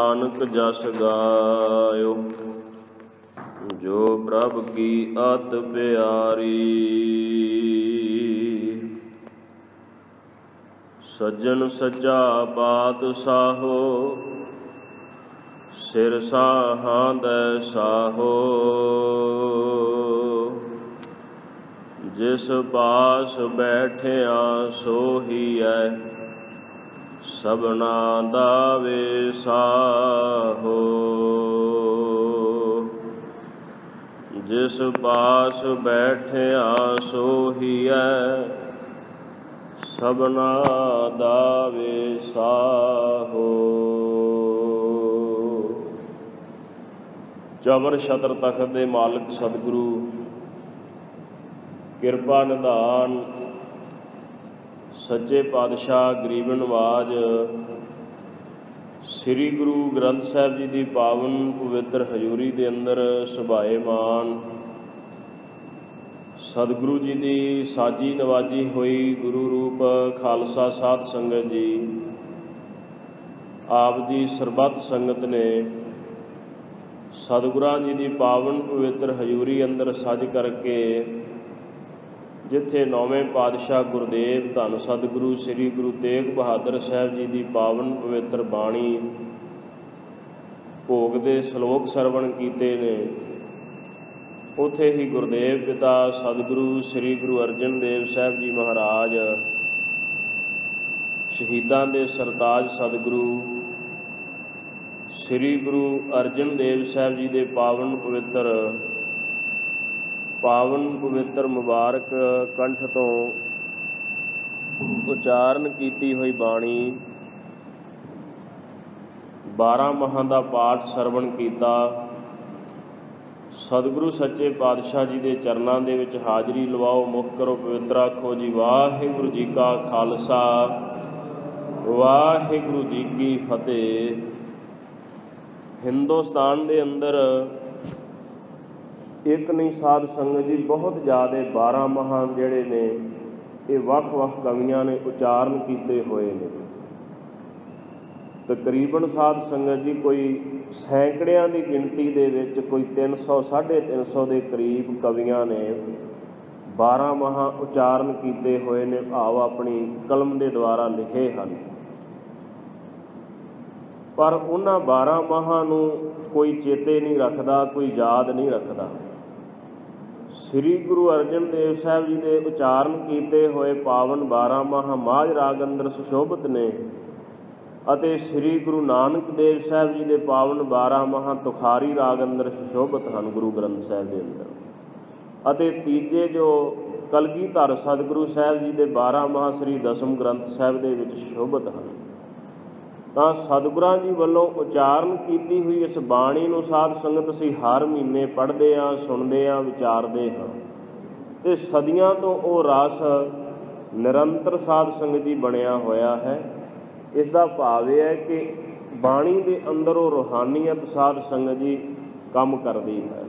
नानक जस गायो। जो प्रभ की अत प्यारी। सज्जन सच्चा पातशाहो सिर साहां दै साहो। जिस पास बैठिया सोहीऐ सबना दा वेसाहो। जिस पास बैठिया सोहीऐ सबना दा वेसाहो। चवर छतर तख्त दे मालिक सतगुरु किरपा निधान सच्चे पातशाह गरीब नवाज श्री गुरु ग्रंथ साहिब जी की पावन पवित्र हजूरी के अंदर सुभाएमान सतगुरु जी की साजी नवाजी हुई गुरु रूप खालसा साध संगत जी आप जी सरबत संगत ने सतगुरां जी की पावन पवित्र हजूरी अंदर सज करके जिथे नौवें पातशाह गुरदेव धन सतगुरु श्री गुरु तेग बहादुर साहब जी की पावन पवित्र बाणी भोग दे सलोक सरवण कीते ने, उथे ही गुरदेव पिता सतगुरु श्री गुरु अर्जन देव साहब जी महाराज शहीदां दे सरताज सतगुरु श्री गुरु अर्जन देव साहब जी के पावन पवित्र मुबारक कंठ तो उचारण की हुई बाणी 12 माहां दा पाठ सरवण कीता। सतगुरु सच्चे पातशाह जी के चरणों के विच हाजरी लवाओ, मुख करो पवित्र, आखो जी वाहिगुरू जी का खालसा वाहिगुरू जी की फतेह। हिंदुस्तान के अंदर एक नहीं साध संगत जी बहुत ज़्यादा 12 माह जिहड़े ने ये वख-वख कवियां ने उचारण किए हुए ने। तकरीबन साध संगत जी कोई सैकड़ियां की गिनती दे विच कोई 300 350 के करीब कवियां ने 12 माह उचारण किए हुए ने, भाव अपनी कलम के द्वारा लिखे हैं। पर उन्हां 12 माहां नूं कोई चेते नहीं रखता, कोई याद नहीं रखता। श्री गुरु अर्जन देव साहब जी के उचारण किए हुए पावन 12 माह माझ राग अंदर सुशोभित ने अते श्री गुरु नानक देव साहब जी के पावन 12 माह तुखारी राग अंदर सुशोभित हैं गुरु ग्रंथ साहब के अंदर। अते तीजे जो कलगीधर सतगुरु साहब जी के 12 माह श्री दसम ग्रंथ साहब के विच सुशोभित हैं। तो सतगुरां जी वालों उचारण की हुई इस बाणी नूं साध संगत असीं हर महीने पढ़ते हाँ, सुनते हाँ, विचारते हाँ। तो सदियां तो वो रस निरंतर साध संगत जी बनया होया है। इसका भाव यह है कि बाणी के अंदर वो रूहानीयत साध संगत जी काम करती है।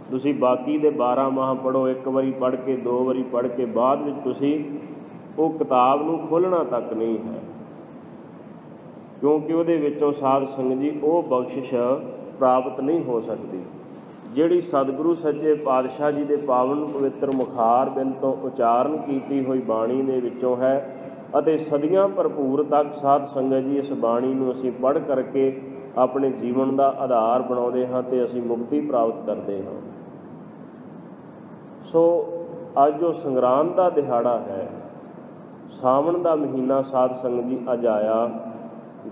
तुसीं बाकी दे 12 माह पढ़ो, एक बारी पढ़ के 2 बारी पढ़ के बाद में तुसीं वो किताब नूं खोलना तक नहीं है, क्योंकि वो विचों साध संगत जी वो बख्शिश प्राप्त नहीं हो सकती जिहड़ी सतगुरु सच्चे पातशाह जी के पावन पवित्र मुखार बिंद तो उचारण की हुई बाणी दे विचों है। अते सदियां भरपूर तक साध संगत जी इस बाणी नूं असीं पढ़ करके अपने जीवन का आधार बनाउंदे हां ते असीं मुक्ति प्राप्त करते हैं। सो अज जो संगरांद का दिहाड़ा है, सावन का महीना साध संगत जी अज आया।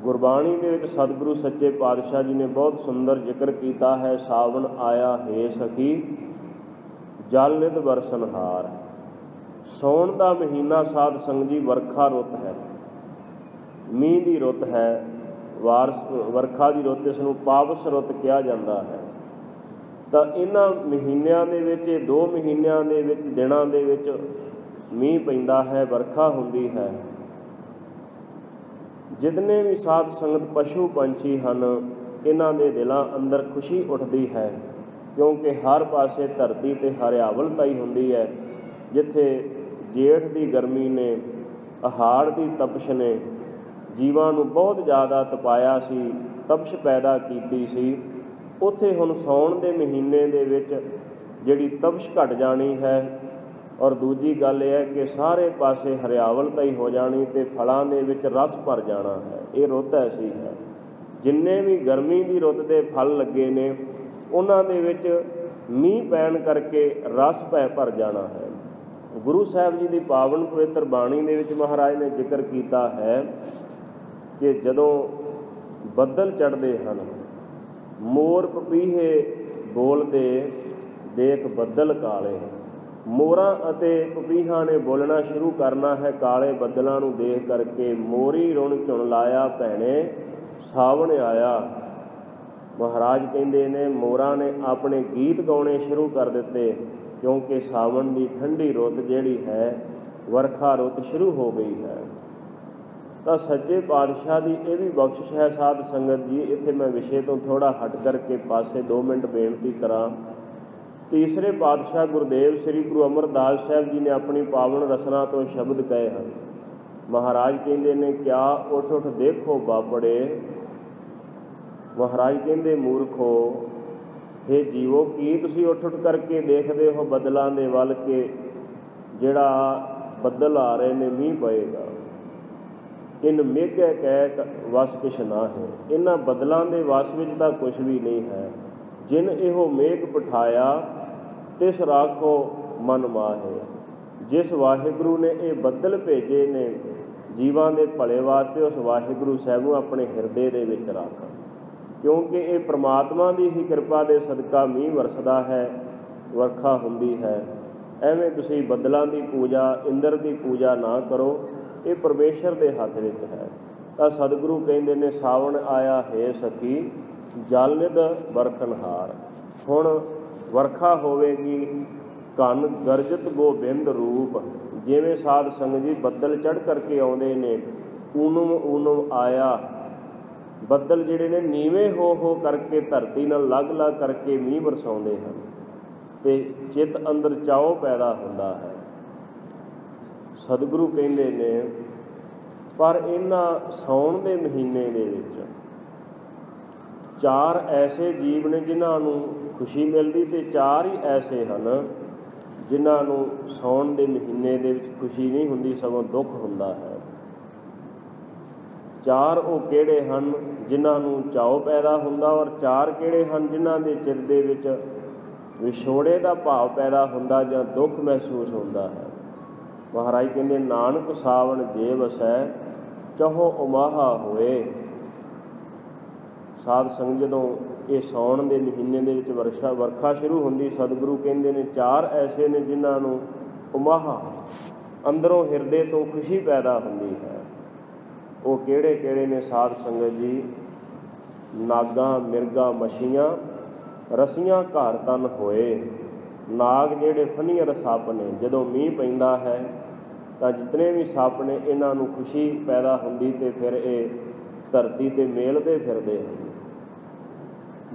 गुरबाणी के विच सतगुरु सच्चे पातशाह जी ने बहुत सुंदर जिक्र किया है। सावन आया हे सखी जल नित बरसनहार। सौण का महीना साध संगत जी वर्खा रुत है, मीह की रुत है, वर्खा की रुत, इसनूं पावस रुत कहा जाता है। तो इन्हां महीनों के विच 2 महीनों के विच दिनां दे विच मीह पैंदा है, वर्खा हुंदी है। जितने भी साध संगत पशु पंछी हैं इन्हां दे दिलों अंदर खुशी उठती है, क्योंकि हर पासे धरती ते हरियावलता ही हुंदी है। जिथे जेठ की गर्मी ने, हाड़ की तपश ने, ਜੀਵਾਂ ਨੂੰ ਬਹੁਤ ਜ਼ਿਆਦਾ ਤਪਾਇਆ ਸੀ, ਤਪਸ਼ ਪੈਦਾ ਕੀਤੀ ਸੀ, ਉੱਥੇ ਹੁਣ ਸਾਉਣ ਦੇ ਮਹੀਨੇ ਦੇ ਵਿੱਚ ਜਿਹੜੀ ਤਪਸ਼ ਘਟ ਜਾਣੀ ਹੈ। ਔਰ ਦੂਜੀ ਗੱਲ ਇਹ ਹੈ ਕਿ ਸਾਰੇ ਪਾਸੇ ਹਰਿਆਵਲਤਾ ਹੀ ਹੋ ਜਾਣੀ ਅਤੇ ਫਲਾਂ ਦੇ ਵਿੱਚ ਰਸ ਭਰ ਜਾਣਾ ਹੈ। ਇਹ ਰੁੱਤ ਐਸੀ ਹੈ, ਜਿੰਨੇ ਵੀ ਗਰਮੀ ਦੀ ਰੁੱਤ ਦੇ ਫਲ ਲੱਗੇ ਨੇ ਉਹਨਾਂ ਦੇ ਵਿੱਚ ਮੀਂਹ ਪੈਣ ਕਰਕੇ ਰਸ ਭਰ ਜਾਣਾ ਹੈ। ਗੁਰੂ ਸਾਹਿਬ ਜੀ ਦੀ ਪਾਵਨ ਪਵਿੱਤਰ ਬਾਣੀ ਦੇ ਵਿੱਚ ਮਹਾਰਾਜ ਨੇ ਜ਼ਿਕਰ ਕੀਤਾ ਹੈ ਕਿ ਜਦੋਂ ਬੱਦਲ ਚੜ੍ਹਦੇ ਹਨ, ਮੋਰ ਪਪੀਹੇ ਬੋਲਦੇ ਦੇਖ ਬੱਦਲ ਕਾਲੇ। ਮੋਰਾਂ ਅਤੇ ਪਪੀਹਾਂ ਨੇ ਬੋਲਣਾ ਸ਼ੁਰੂ ਕਰਨਾ ਹੈ ਕਾਲੇ ਬੱਦਲਾਂ ਨੂੰ ਦੇਖ ਕਰਕੇ। ਮੋਰੀ ਰੁਣ ਝੁਣ ਲਾਇਆ ਭੈਣੇ ਸਾਵਣ ਆਇਆ। ਮਹਾਰਾਜ ਕਹਿੰਦੇ ਨੇ ਮੋਰਾਂ ਨੇ ਆਪਣੇ ਗੀਤ ਗਾਉਣੇ ਸ਼ੁਰੂ ਕਰ ਦਿੱਤੇ, ਕਿਉਂਕਿ ਸਾਵਣ ਦੀ ਠੰਡੀ ਰੁੱਤ ਜਿਹੜੀ ਹੈ, ਵਰਖਾ ਰੁੱਤ ਸ਼ੁਰੂ ਹੋ ਗਈ ਹੈ। ਤਾਂ ਸੱਚੇ ਪਾਤਸ਼ਾਹ ਦੀ ਇਹ ਵੀ ਬਖਸ਼ਿਸ਼ ਹੈ ਸਾਧ ਸੰਗਤ ਜੀ। ਇੱਥੇ ਮੈਂ ਵਿਸ਼ੇ ਤੋਂ ਥੋੜ੍ਹਾ ਹਟ ਕਰਕੇ ਪਾਸੇ 2 ਮਿੰਟ ਬੇਨਤੀ ਕਰਾਂ। ਤੀਸਰੇ ਪਾਤਸ਼ਾਹ ਗੁਰਦੇਵ ਸ੍ਰੀ ਗੁਰੂ ਅਮਰਦਾਸ ਸਾਹਿਬ ਜੀ ਨੇ ਆਪਣੀ ਪਾਵਨ ਰਸਨਾ ਤੋਂ ਸ਼ਬਦ ਕਹੇ ਹਨ। ਮਹਾਰਾਜ ਕਹਿੰਦੇ ਨੇ ਕਿਆ ਉੱਠ ਉੱਠ ਦੇਖੋ ਬਾਬੜੇ। ਮਹਾਰਾਜ ਕਹਿੰਦੇ ਮੂਰਖੋ, ਹੇ ਜੀਵੋ, ਕੀ ਤੁਸੀਂ ਉੱਠ ਉੱਠ ਕਰਕੇ ਦੇਖਦੇ ਹੋ ਬੱਦਲਾਂ ਦੇ ਵੱਲ ਕਿ ਜਿਹੜਾ ਬੱਦਲ ਆ ਰਹੇ ਨੇ, ਮੀਂਹ ਪਏਗਾ। ਇਨ ਮੇਘੈ ਕੈ ਵਸ ਕਿਛ ਨਾ ਹੈ। ਇਹਨਾਂ ਬੱਦਲਾਂ ਦੇ ਵਸ ਵਿੱਚ ਤਾਂ ਕੁਛ ਵੀ ਨਹੀਂ ਹੈ। ਜਿਨ ਇਹੋ ਮੇਘ ਪਠਾਇਆ ਤਿਸ ਰਾਖੋ ਮਨ ਮਾਹੇ। ਜਿਸ ਵਾਹਿਗੁਰੂ ਨੇ ਇਹ ਬੱਦਲ ਭੇਜੇ ਨੇ ਜੀਵਾਂ ਦੇ ਭਲੇ ਵਾਸਤੇ, ਉਸ ਵਾਹਿਗੁਰੂ ਸਾਹਿਬ ਨੂੰ ਆਪਣੇ ਹਿਰਦੇ ਦੇ ਵਿੱਚ ਰੱਖ, ਕਿਉਂਕਿ ਇਹ ਪ੍ਰਮਾਤਮਾ ਦੀ ਹੀ ਕਿਰਪਾ ਦੇ ਸਦਕਾ ਮੀਂਹ ਵਰਸਦਾ ਹੈ, ਵਰਖਾ ਹੁੰਦੀ ਹੈ। ਐਵੇਂ ਤੁਸੀਂ ਬੱਦਲਾਂ ਦੀ ਪੂਜਾ, ਇੰਦਰ ਦੀ ਪੂਜਾ ਨਾ ਕਰੋ, ਇਹ ਪਰਮੇਸ਼ਰ ਦੇ ਹੱਥ ਵਿੱਚ ਹੈ। ਤਾਂ ਸਤਿਗੁਰੂ ਕਹਿੰਦੇ ਨੇ ਸਾਵਣ ਆਇਆ ਹੈ ਸਖੀ ਜਲ ਨਿਧ ਬਰਖਨਹਾਰ। ਹੁਣ ਵਰਖਾ ਹੋਵੇਗੀ, ਘਨ ਗਰਜਤ ਗੋਬਿੰਦ ਰੂਪ। ਜਿਵੇਂ ਸਾਧ ਸੰਗਤ ਜੀ ਬੱਦਲ ਚੜ੍ਹ ਕਰਕੇ ਆਉਂਦੇ ਨੇ, ਊਨਮ ਊਨਮ ਆਇਆ। ਬੱਦਲ ਜਿਹੜੇ ਨੇ ਨੀਵੇਂ ਹੋ ਕਰਕੇ ਧਰਤੀ ਨਾਲ ਲੱਗ ਲੱਗ ਕਰਕੇ ਮੀਂਹ ਵਰਸਾਉਂਦੇ ਹਨ ਅਤੇ ਚਿੱਤ ਅੰਦਰ ਚਾਉ ਪੈਦਾ ਹੁੰਦਾ ਹੈ। ਸਤਿਗੁਰੂ ਕਹਿੰਦੇ ਨੇ ਪਰ ਇਹਨਾਂ ਸਾਉਣ ਦੇ ਮਹੀਨੇ ਦੇ ਵਿੱਚ 4 ਐਸੇ ਜੀਵ ਨੇ ਜਿਨ੍ਹਾਂ ਨੂੰ ਖੁਸ਼ੀ ਮਿਲਦੀ, ਅਤੇ 4 ਹੀ ਐਸੇ ਹਨ ਜਿਨ੍ਹਾਂ ਨੂੰ ਸਾਉਣ ਦੇ ਮਹੀਨੇ ਦੇ ਵਿੱਚ ਖੁਸ਼ੀ ਨਹੀਂ ਹੁੰਦੀ, ਸਗੋਂ ਦੁੱਖ ਹੁੰਦਾ ਹੈ। 4 ਉਹ ਕਿਹੜੇ ਹਨ ਜਿਨ੍ਹਾਂ ਨੂੰ ਚਾਉ ਪੈਦਾ ਹੁੰਦਾ, ਔਰ 4 ਕਿਹੜੇ ਹਨ ਜਿਨ੍ਹਾਂ ਦੇ ਚਿੱਤ ਦੇ ਵਿੱਚ ਵਿਛੋੜੇ ਦਾ ਭਾਵ ਪੈਦਾ ਹੁੰਦਾ ਜਾਂ ਦੁੱਖ ਮਹਿਸੂਸ ਹੁੰਦਾ ਹੈ। ਮਹਾਰਾਜ ਕਹਿੰਦੇ ਨਾਨਕ ਸਾਵਣ ਜੇ ਵਸੈ ਚਹੋ ਉਮਾਹਾ ਹੋਏ। ਸਾਧ ਸੰਗਤ ਜਦੋਂ ਇਹ ਸਾਉਣ ਦੇ ਮਹੀਨੇ ਦੇ ਵਿੱਚ ਵਰਖਾ ਸ਼ੁਰੂ ਹੁੰਦੀ, ਸਤਿਗੁਰੂ ਕਹਿੰਦੇ ਨੇ 4 ਐਸੇ ਨੇ ਜਿਨ੍ਹਾਂ ਨੂੰ ਉਮਾਹਾ, ਅੰਦਰੋਂ ਹਿਰਦੇ ਤੋਂ ਖੁਸ਼ੀ ਪੈਦਾ ਹੁੰਦੀ ਹੈ। ਉਹ ਕਿਹੜੇ ਕਿਹੜੇ ਨੇ ਸਾਧ ਸੰਗਤ ਜੀ? ਨਾਗਾਂ ਮਿਰਗਾਂ ਮੱਛੀਆਂ ਰਸੀਆਂ ਘਰ ਤਨ ਹੋਏ। ਨਾਗ ਜਿਹੜੇ ਫਨੀਅਰ ਸੱਪ ਨੇ, ਜਦੋਂ ਮੀਂਹ ਪੈਂਦਾ ਹੈ ਤਾਂ ਜਿਤਨੇ ਵੀ ਸੱਪ ਨੇ ਇਹਨਾਂ ਨੂੰ ਖੁਸ਼ੀ ਪੈਦਾ ਹੁੰਦੀ ਅਤੇ ਫਿਰ ਇਹ ਧਰਤੀ 'ਤੇ ਮੇਲਦੇ ਫਿਰਦੇ ਹਨ।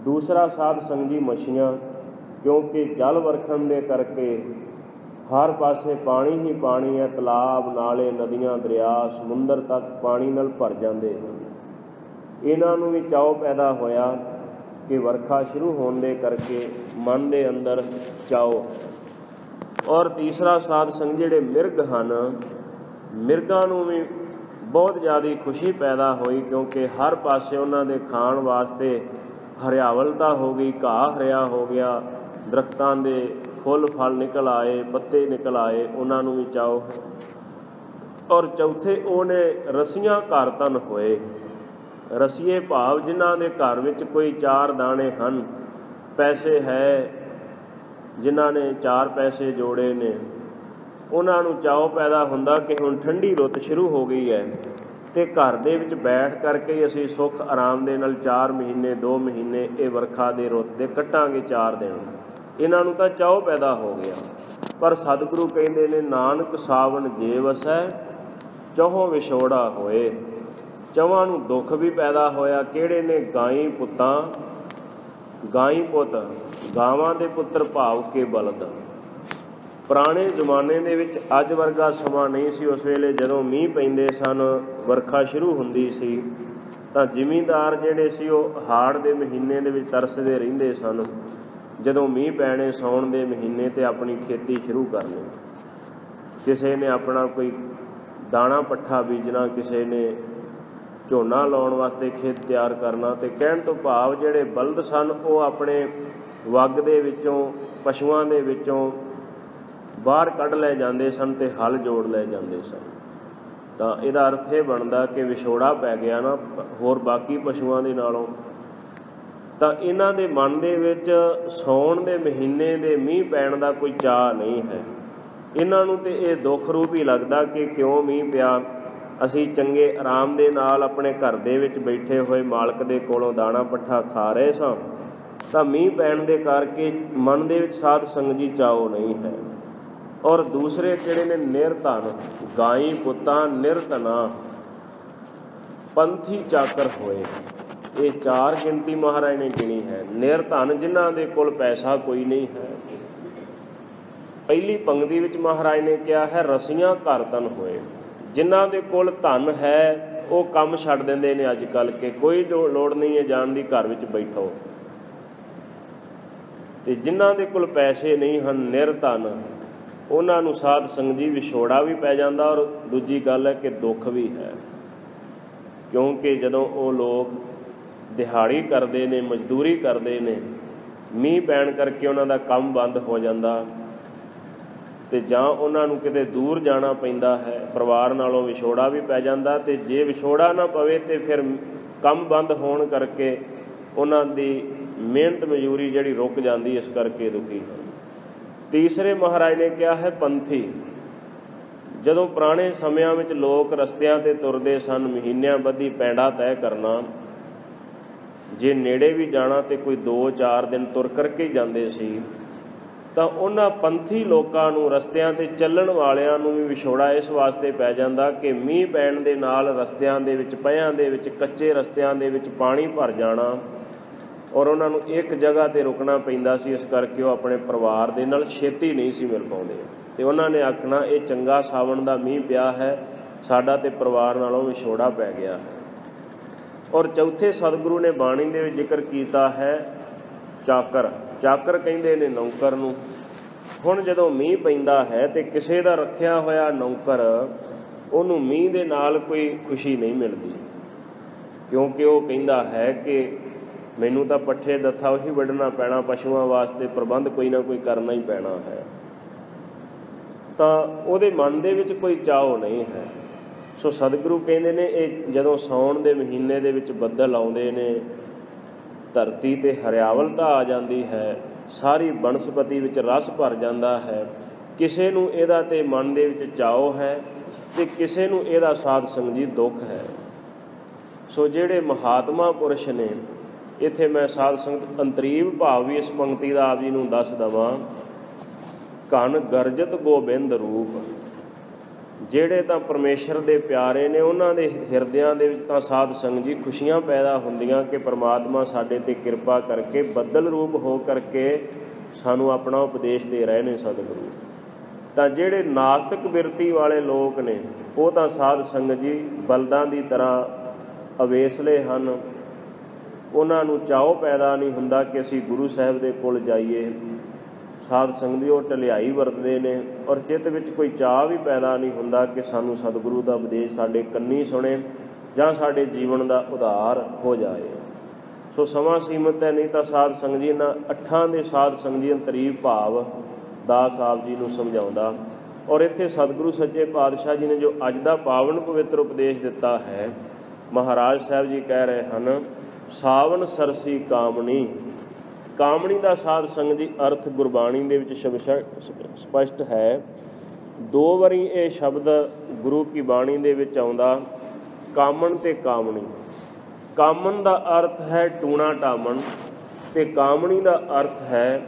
ਦੂਸਰਾ ਸਾਧ ਸੰਗਤ ਜੀ ਮੱਛੀਆਂ, ਕਿਉਂਕਿ ਜਲ ਵਰਖਣ ਦੇ ਕਰਕੇ ਹਰ ਪਾਸੇ ਪਾਣੀ ਹੀ ਪਾਣੀ ਹੈ। ਤਲਾਬ ਨਾਲੇ ਨਦੀਆਂ ਦਰਿਆ ਸਮੁੰਦਰ ਤੱਕ ਪਾਣੀ ਨਾਲ ਭਰ ਜਾਂਦੇ ਹਨ। ਇਹਨਾਂ ਨੂੰ ਵੀ ਚਾਉ ਪੈਦਾ ਹੋਇਆ ਕਿ ਵਰਖਾ ਸ਼ੁਰੂ ਹੋਣ ਦੇ ਕਰਕੇ ਮਨ ਦੇ ਅੰਦਰ ਚਾਉ। ਔਰ ਤੀਸਰਾ ਸਾਧ ਸੰਗਤ ਜਿਹੜੇ ਮਿਰਗ ਹਨ, ਮਿਰਗਾਂ ਨੂੰ ਵੀ ਬਹੁਤ ਜ਼ਿਆਦਾ ਖੁਸ਼ੀ ਪੈਦਾ ਹੋਈ, ਕਿਉਂਕਿ ਹਰ ਪਾਸੇ ਉਹਨਾਂ ਦੇ ਖਾਣ ਵਾਸਤੇ ਹਰਿਆਵਲਤਾ ਹੋ ਗਈ, ਘਾਹ ਹਰਿਆ ਹੋ ਗਿਆ, ਦਰਖਤਾਂ ਦੇ ਫੁੱਲ ਫਲ ਨਿਕਲ ਆਏ, ਪੱਤੇ ਨਿਕਲ ਆਏ, ਉਹਨਾਂ ਨੂੰ ਵੀ ਚਾਉ। ਔਰ ਚੌਥੇ ਉਹ ਨੇ ਰਸੀਆਂ ਘਰ ਤਨ ਹੋਏ। ਰਸੀਏ ਭਾਵ ਜਿਨ੍ਹਾਂ ਦੇ ਘਰ ਵਿੱਚ ਕੋਈ 4 ਦਾਣੇ ਹਨ, ਪੈਸੇ ਹੈ, ਜਿਨ੍ਹਾਂ ਨੇ 4 ਪੈਸੇ ਜੋੜੇ ਨੇ, ਉਹਨਾਂ ਨੂੰ ਚਾਉ ਪੈਦਾ ਹੁੰਦਾ ਕਿ ਹੁਣ ਠੰਡੀ ਰੁੱਤ ਸ਼ੁਰੂ ਹੋ ਗਈ ਹੈ ਅਤੇ ਘਰ ਦੇ ਵਿੱਚ ਬੈਠ ਕਰਕੇ ਅਸੀਂ ਸੁੱਖ ਆਰਾਮ ਦੇ ਨਾਲ 4 ਮਹੀਨੇ 2 ਮਹੀਨੇ ਇਹ ਵਰਖਾ ਦੇ ਰੁੱਤ ਦੇ ਕੱਟਾਂਗੇ 4 ਦਿਨ। ਇਹਨਾਂ ਨੂੰ ਤਾਂ ਚਾਉ ਪੈਦਾ ਹੋ ਗਿਆ। ਪਰ ਸਤਿਗੁਰੂ ਕਹਿੰਦੇ ਨੇ ਨਾਨਕ ਸਾਵਣ ਜੇ ਵਸੈ ਚਹੋਂ ਵਿਛੋੜਾ ਹੋਏ। ਚਵਾਂ ਨੂੰ ਦੁੱਖ ਵੀ ਪੈਦਾ ਹੋਇਆ। ਕਿਹੜੇ ਨੇ? ਗਾਈ ਪੁੱਤਾਂ, ਗਾਈ ਪੁੱਤ, ਗਾਵਾਂ ਦੇ ਪੁੱਤਰ ਭਾਵ ਕੇ ਬਲਦ। ਪੁਰਾਣੇ ਜ਼ਮਾਨੇ ਦੇ ਵਿੱਚ ਅੱਜ ਵਰਗਾ ਸਮਾਂ ਨਹੀਂ ਸੀ। ਉਸ ਵੇਲੇ ਜਦੋਂ ਮੀਂਹ ਪੈਂਦੇ ਸਨ, ਵਰਖਾ ਸ਼ੁਰੂ ਹੁੰਦੀ ਸੀ, ਤਾਂ ਜ਼ਿਮੀਂਦਾਰ ਜਿਹੜੇ ਸੀ ਉਹ ਹਾੜ ਦੇ ਮਹੀਨੇ ਦੇ ਵਿੱਚ ਤਰਸਦੇ ਰਹਿੰਦੇ ਸਨ। ਜਦੋਂ ਮੀਂਹ ਪੈਣੇ ਸਾਉਣ ਦੇ ਮਹੀਨੇ 'ਤੇ ਆਪਣੀ ਖੇਤੀ ਸ਼ੁਰੂ ਕਰਨੀ। ਕਿਸੇ ਨੇ ਆਪਣਾ ਕੋਈ ਦਾਣਾ ਪੱਠਾ ਬੀਜਣਾ, ਕਿਸੇ ਨੇ ਝੋਨਾ ਲਾਉਣ ਵਾਸਤੇ ਖੇਤ ਤਿਆਰ ਕਰਨਾ। ਅਤੇ ਕਹਿਣ ਤੋਂ ਭਾਵ ਜਿਹੜੇ ਬਲਦ ਸਨ ਉਹ ਆਪਣੇ ਵੱਗ ਦੇ ਵਿੱਚੋਂ, ਪਸ਼ੂਆਂ ਦੇ ਵਿੱਚੋਂ ਬਾਹਰ ਕੱਢ ਲਏ ਜਾਂਦੇ ਸਨ ਅਤੇ ਹਲ ਜੋੜ ਲਏ ਜਾਂਦੇ ਸਨ। ਤਾਂ ਇਹਦਾ ਅਰਥ ਇਹ ਬਣਦਾ ਕਿ ਵਿਛੋੜਾ ਪੈ ਗਿਆ ਨਾ ਹੋਰ ਬਾਕੀ ਪਸ਼ੂਆਂ ਦੇ ਨਾਲੋਂ। ਤਾਂ ਇਹਨਾਂ ਦੇ ਮਨ ਦੇ ਵਿੱਚ ਸਾਉਣ ਦੇ ਮਹੀਨੇ ਦੇ ਮੀਂਹ ਪੈਣ ਦਾ ਕੋਈ ਚਾਅ ਨਹੀਂ ਹੈ। ਇਹਨਾਂ ਨੂੰ ਤਾਂ ਇਹ ਦੁੱਖ ਰੂਪ ਹੀ ਲੱਗਦਾ ਕਿ ਕਿਉਂ ਮੀਂਹ ਪਿਆ। ਅਸੀਂ ਚੰਗੇ ਆਰਾਮ ਦੇ ਨਾਲ ਆਪਣੇ ਘਰ ਦੇ ਵਿੱਚ ਬੈਠੇ ਹੋਏ ਮਾਲਕ ਦੇ ਕੋਲੋਂ ਦਾਣਾ ਪੱਠਾ ਖਾ ਰਹੇ ਸਾਂ, ਤਾਂ ਮੀਂਹ ਪੈਣ ਦੇ ਕਰਕੇ ਮਨ ਦੇ ਵਿੱਚ ਸਾਧ ਸੰਗਤ ਜੀ ਚਾਓ ਨਹੀਂ ਹੈ। ਔਰ ਦੂਸਰੇ ਕਿਹੜੇ ਨੇ? ਨਿਰਧਨ, ਗਾਈ ਪੁੱਤਾਂ ਨਿਰਧਨਾ, ਪੰਥੀ ਚਾਕਰ ਹੋਏ। ਇਹ 4 ਗਿਣਤੀ ਮਹਾਰਾਜ ਨੇ ਗਿਣੀ ਹੈ। ਨਿਰਧਨ ਜਿਨ੍ਹਾਂ ਦੇ ਕੋਲ ਪੈਸਾ ਕੋਈ ਨਹੀਂ ਹੈ। ਪਹਿਲੀ ਪੰਗਤੀ ਵਿੱਚ ਮਹਾਰਾਜ ਨੇ ਕਿਹਾ ਹੈ ਰਸੀਆਂ ਘਰ ਧਨ ਹੋਏ। ਜਿਨ੍ਹਾਂ ਦੇ ਕੋਲ ਧਨ ਹੈ ਉਹ ਕੰਮ ਛੱਡ ਦਿੰਦੇ ਨੇ ਅੱਜ ਕੱਲ੍ਹ, ਕਿ ਕੋਈ ਲੋੜ ਨਹੀਂ ਹੈ ਜਾਣ ਦੀ, ਘਰ ਵਿੱਚ ਬੈਠੋ। ਅਤੇ ਜਿਨ੍ਹਾਂ ਦੇ ਕੋਲ ਪੈਸੇ ਨਹੀਂ ਹਨ, ਨਿਰਧਨ, ਉਹਨਾਂ ਨੂੰ ਸਾਧ ਸੰਗਤ ਜੀ ਵਿਛੋੜਾ ਵੀ ਪੈ ਜਾਂਦਾ। ਔਰ ਦੂਜੀ ਗੱਲ ਹੈ ਕਿ ਦੁੱਖ ਵੀ ਹੈ, ਕਿਉਂਕਿ ਜਦੋਂ ਉਹ ਲੋਕ ਦਿਹਾੜੀ ਕਰਦੇ ਨੇ, ਮਜ਼ਦੂਰੀ ਕਰਦੇ ਨੇ, ਮੀਂਹ ਪੈਣ ਕਰਕੇ ਉਹਨਾਂ ਦਾ ਕੰਮ ਬੰਦ ਹੋ ਜਾਂਦਾ, ਅਤੇ ਜਾਂ ਉਹਨਾਂ ਨੂੰ ਕਿਤੇ ਦੂਰ ਜਾਣਾ ਪੈਂਦਾ ਹੈ, ਪਰਿਵਾਰ ਨਾਲੋਂ ਵਿਛੋੜਾ ਵੀ ਪੈ ਜਾਂਦਾ। ਅਤੇ ਜੇ ਵਿਛੋੜਾ ਨਾ ਪਵੇ ਤਾਂ ਫਿਰ ਕੰਮ ਬੰਦ ਹੋਣ ਕਰਕੇ ਉਹਨਾਂ ਦੀ ਮਿਹਨਤ ਮਜ਼ਦੂਰੀ ਜਿਹੜੀ ਰੁਕ ਜਾਂਦੀ, ਇਸ ਕਰਕੇ ਦੁਖੀ ਹਨ। ਤੀਸਰੇ ਮਹਾਰਾਜ ਨੇ ਕਿਹਾ ਹੈ ਪੰਥੀ। ਜਦੋਂ ਪੁਰਾਣੇ ਸਮਿਆਂ ਵਿੱਚ ਲੋਕ ਰਸਤਿਆਂ 'ਤੇ ਤੁਰਦੇ ਸਨ, ਮਹੀਨਿਆਂ ਬੱਧੀ ਪੈਂਡਾ ਤੈਅ ਕਰਨਾ, ਜੇ ਨੇੜੇ ਵੀ ਜਾਣਾ ਤਾਂ ਕੋਈ 2-4 ਦਿਨ ਤੁਰ ਕਰਕੇ ਹੀ ਜਾਂਦੇ ਸੀ। ਤਾਂ ਉਹਨਾਂ ਪੰਥੀ ਲੋਕਾਂ ਨੂੰ, ਰਸਤਿਆਂ 'ਤੇ ਚੱਲਣ ਵਾਲਿਆਂ ਨੂੰ ਵੀ ਵਿਛੋੜਾ ਇਸ ਵਾਸਤੇ ਪੈ ਜਾਂਦਾ ਕਿ ਮੀਂਹ ਪੈਣ ਦੇ ਨਾਲ ਰਸਤਿਆਂ ਦੇ ਵਿੱਚ, ਪਿਆਂ ਦੇ ਵਿੱਚ, ਕੱਚੇ ਰਸਤਿਆਂ ਦੇ ਵਿੱਚ ਪਾਣੀ ਭਰ ਜਾਣਾ, ਔਰ ਉਹਨਾਂ ਨੂੰ ਇੱਕ ਜਗ੍ਹਾ 'ਤੇ ਰੁਕਣਾ ਪੈਂਦਾ ਸੀ। ਇਸ ਕਰਕੇ ਉਹ ਆਪਣੇ ਪਰਿਵਾਰ ਦੇ ਨਾਲ ਛੇਤੀ ਨਹੀਂ ਸੀ ਮਿਲ ਪਾਉਂਦੇ। ਅਤੇ ਉਹਨਾਂ ਨੇ ਆਖਣਾ ਇਹ ਚੰਗਾ ਸਾਵਣ ਦਾ ਮੀਂਹ ਪਿਆ ਹੈ, ਸਾਡਾ ਤੇ ਪਰਿਵਾਰ ਨਾਲੋਂ ਵਿਛੋੜਾ ਪੈ ਗਿਆ ਹੈ। ਔਰ ਚੌਥੇ ਸਤਿਗੁਰੂ ਨੇ ਬਾਣੀ ਦੇ ਵਿੱਚ ਜ਼ਿਕਰ ਕੀਤਾ ਹੈ ਚਾਕਰ। ਚਾਕਰ ਕਹਿੰਦੇ ਨੇ ਨੌਕਰ ਨੂੰ। ਹੁਣ ਜਦੋਂ ਮੀਂਹ ਪੈਂਦਾ ਹੈ ਅਤੇ ਕਿਸੇ ਦਾ ਰੱਖਿਆ ਹੋਇਆ ਨੌਕਰ, ਉਹਨੂੰ ਮੀਂਹ ਦੇ ਨਾਲ ਕੋਈ ਖੁਸ਼ੀ ਨਹੀਂ ਮਿਲਦੀ, ਕਿਉਂਕਿ ਉਹ ਕਹਿੰਦਾ ਹੈ ਕਿ ਮੈਨੂੰ ਤਾਂ ਪੱਠੇ ਦੱਥਾ ਉਹੀ ਵੱਢਣਾ ਪੈਣਾ, ਪਸ਼ੂਆਂ ਵਾਸਤੇ ਪ੍ਰਬੰਧ ਕੋਈ ਨਾ ਕੋਈ ਕਰਨਾ ਹੀ ਪੈਣਾ ਹੈ। ਤਾਂ ਉਹਦੇ ਮਨ ਦੇ ਵਿੱਚ ਕੋਈ ਚਾਅ ਨਹੀਂ ਹੈ। ਸੋ ਸਤਿਗੁਰੂ ਕਹਿੰਦੇ ਨੇ ਇਹ ਜਦੋਂ ਸਾਉਣ ਦੇ ਮਹੀਨੇ ਦੇ ਵਿੱਚ ਬੱਦਲ ਆਉਂਦੇ ਨੇ, ਧਰਤੀ 'ਤੇ ਹਰਿਆਵਲਤਾ ਆ ਜਾਂਦੀ ਹੈ, ਸਾਰੀ ਬਨਸਪਤੀ ਵਿੱਚ ਰਸ ਭਰ ਜਾਂਦਾ ਹੈ। ਕਿਸੇ ਨੂੰ ਇਹਦਾ ਤੇ ਮਨ ਦੇ ਵਿੱਚ ਚਾਅ ਹੈ ਅਤੇ ਕਿਸੇ ਨੂੰ ਇਹਦਾ ਸਾਧ ਸੰਗਤ ਜੀ ਦੁੱਖ ਹੈ। ਸੋ ਜਿਹੜੇ ਮਹਾਤਮਾ ਪੁਰਸ਼ ਨੇ, ਇੱਥੇ ਮੈਂ ਸਾਧ ਸੰਗਤ ਅੰਤਰੀਵ ਭਾਵ ਵੀ ਇਸ ਪੰਕਤੀ ਦਾ ਆਪ ਜੀ ਨੂੰ ਦੱਸ ਦੇਵਾਂ। ਘਨ ਗਰਜਤ ਗੋਬਿੰਦ ਰੂਪ, ਜਿਹੜੇ ਤਾਂ ਪਰਮੇਸ਼ਰ ਦੇ ਪਿਆਰੇ ਨੇ, ਉਹਨਾਂ ਦੇ ਹਿਰਦਿਆਂ ਦੇ ਵਿੱਚ ਤਾਂ ਸਾਧ ਸੰਗਤ ਜੀ ਖੁਸ਼ੀਆਂ ਪੈਦਾ ਹੁੰਦੀਆਂ ਕਿ ਪਰਮਾਤਮਾ ਸਾਡੇ 'ਤੇ ਕਿਰਪਾ ਕਰਕੇ ਬੱਦਲ ਰੂਪ ਹੋ ਕਰਕੇ ਸਾਨੂੰ ਆਪਣਾ ਉਪਦੇਸ਼ ਦੇ ਰਹੇ ਨੇ ਸਤਿਗੁਰੂ। ਤਾਂ ਜਿਹੜੇ ਨਾਸਤਿਕ ਬਿਰਤੀ ਵਾਲੇ ਲੋਕ ਨੇ, ਉਹ ਤਾਂ ਸਾਧ ਸੰਗਤ ਜੀ ਬਲਦਾਂ ਦੀ ਤਰ੍ਹਾਂ ਅਵੇਸਲੇ ਹਨ। ਉਹਨਾਂ ਨੂੰ ਚਾਅ ਪੈਦਾ ਨਹੀਂ ਹੁੰਦਾ ਕਿ ਅਸੀਂ ਗੁਰੂ ਸਾਹਿਬ ਦੇ ਕੋਲ ਜਾਈਏ। ਸਾਧ ਸੰਗਤ ਜੀ ਉਹ ਢਲਿਆਈ ਵਰਤਦੇ ਨੇ, ਔਰ ਚਿੱਤ ਵਿੱਚ ਕੋਈ ਚਾਅ ਵੀ ਪੈਦਾ ਨਹੀਂ ਹੁੰਦਾ ਕਿ ਸਾਨੂੰ ਸਤਿਗੁਰੂ ਦਾ ਉਪਦੇਸ਼ ਸਾਡੇ ਕੰਨੀ ਸੁਣੇ ਜਾਂ ਸਾਡੇ ਜੀਵਨ ਦਾ ਉਧਾਰ ਹੋ ਜਾਏ। ਸੋ ਸਮਾਂ ਸੀਮਤ ਹੈ, ਨਹੀਂ ਤਾਂ ਸਾਧ ਸੰਗਤ ਜੀ ਇਹਨਾਂ 8 ਦੇ ਸਾਧ ਸੰਗਤ ਜੀ ਅੰਤਰੀਵ ਭਾਵ ਦਾਸ ਆਪ ਜੀ ਨੂੰ ਸਮਝਾਉਂਦਾ। ਔਰ ਇੱਥੇ ਸਤਿਗੁਰੂ ਸੱਚੇ ਪਾਤਸ਼ਾਹ ਜੀ ਨੇ ਜੋ ਅੱਜ ਦਾ ਪਾਵਨ ਪਵਿੱਤਰ ਉਪਦੇਸ਼ ਦਿੱਤਾ ਹੈ, ਮਹਾਰਾਜ ਸਾਹਿਬ ਜੀ ਕਹਿ ਰਹੇ ਹਨ ਸਾਵਨ ਸਰਸੀ ਕਾਮਣੀ। ਕਾਮਣੀ ਦਾ ਸਾਧ ਸੰਗਤ ਜੀ ਅਰਥ ਗੁਰਬਾਣੀ ਦੇ ਵਿੱਚ ਸਪਸ਼ਟ ਹੈ। 2 ਵਾਰੀ ਇਹ ਸ਼ਬਦ ਗੁਰੂ ਕੀ ਬਾਣੀ ਦੇ ਵਿੱਚ ਆਉਂਦਾ, ਕਾਮਣ ਅਤੇ ਕਾਮਣੀ। ਕਾਮਣ ਦਾ ਅਰਥ ਹੈ ਟੂਣਾ ਟਾਮਣ ਅਤੇ ਕਾਮਣੀ ਦਾ ਅਰਥ ਹੈ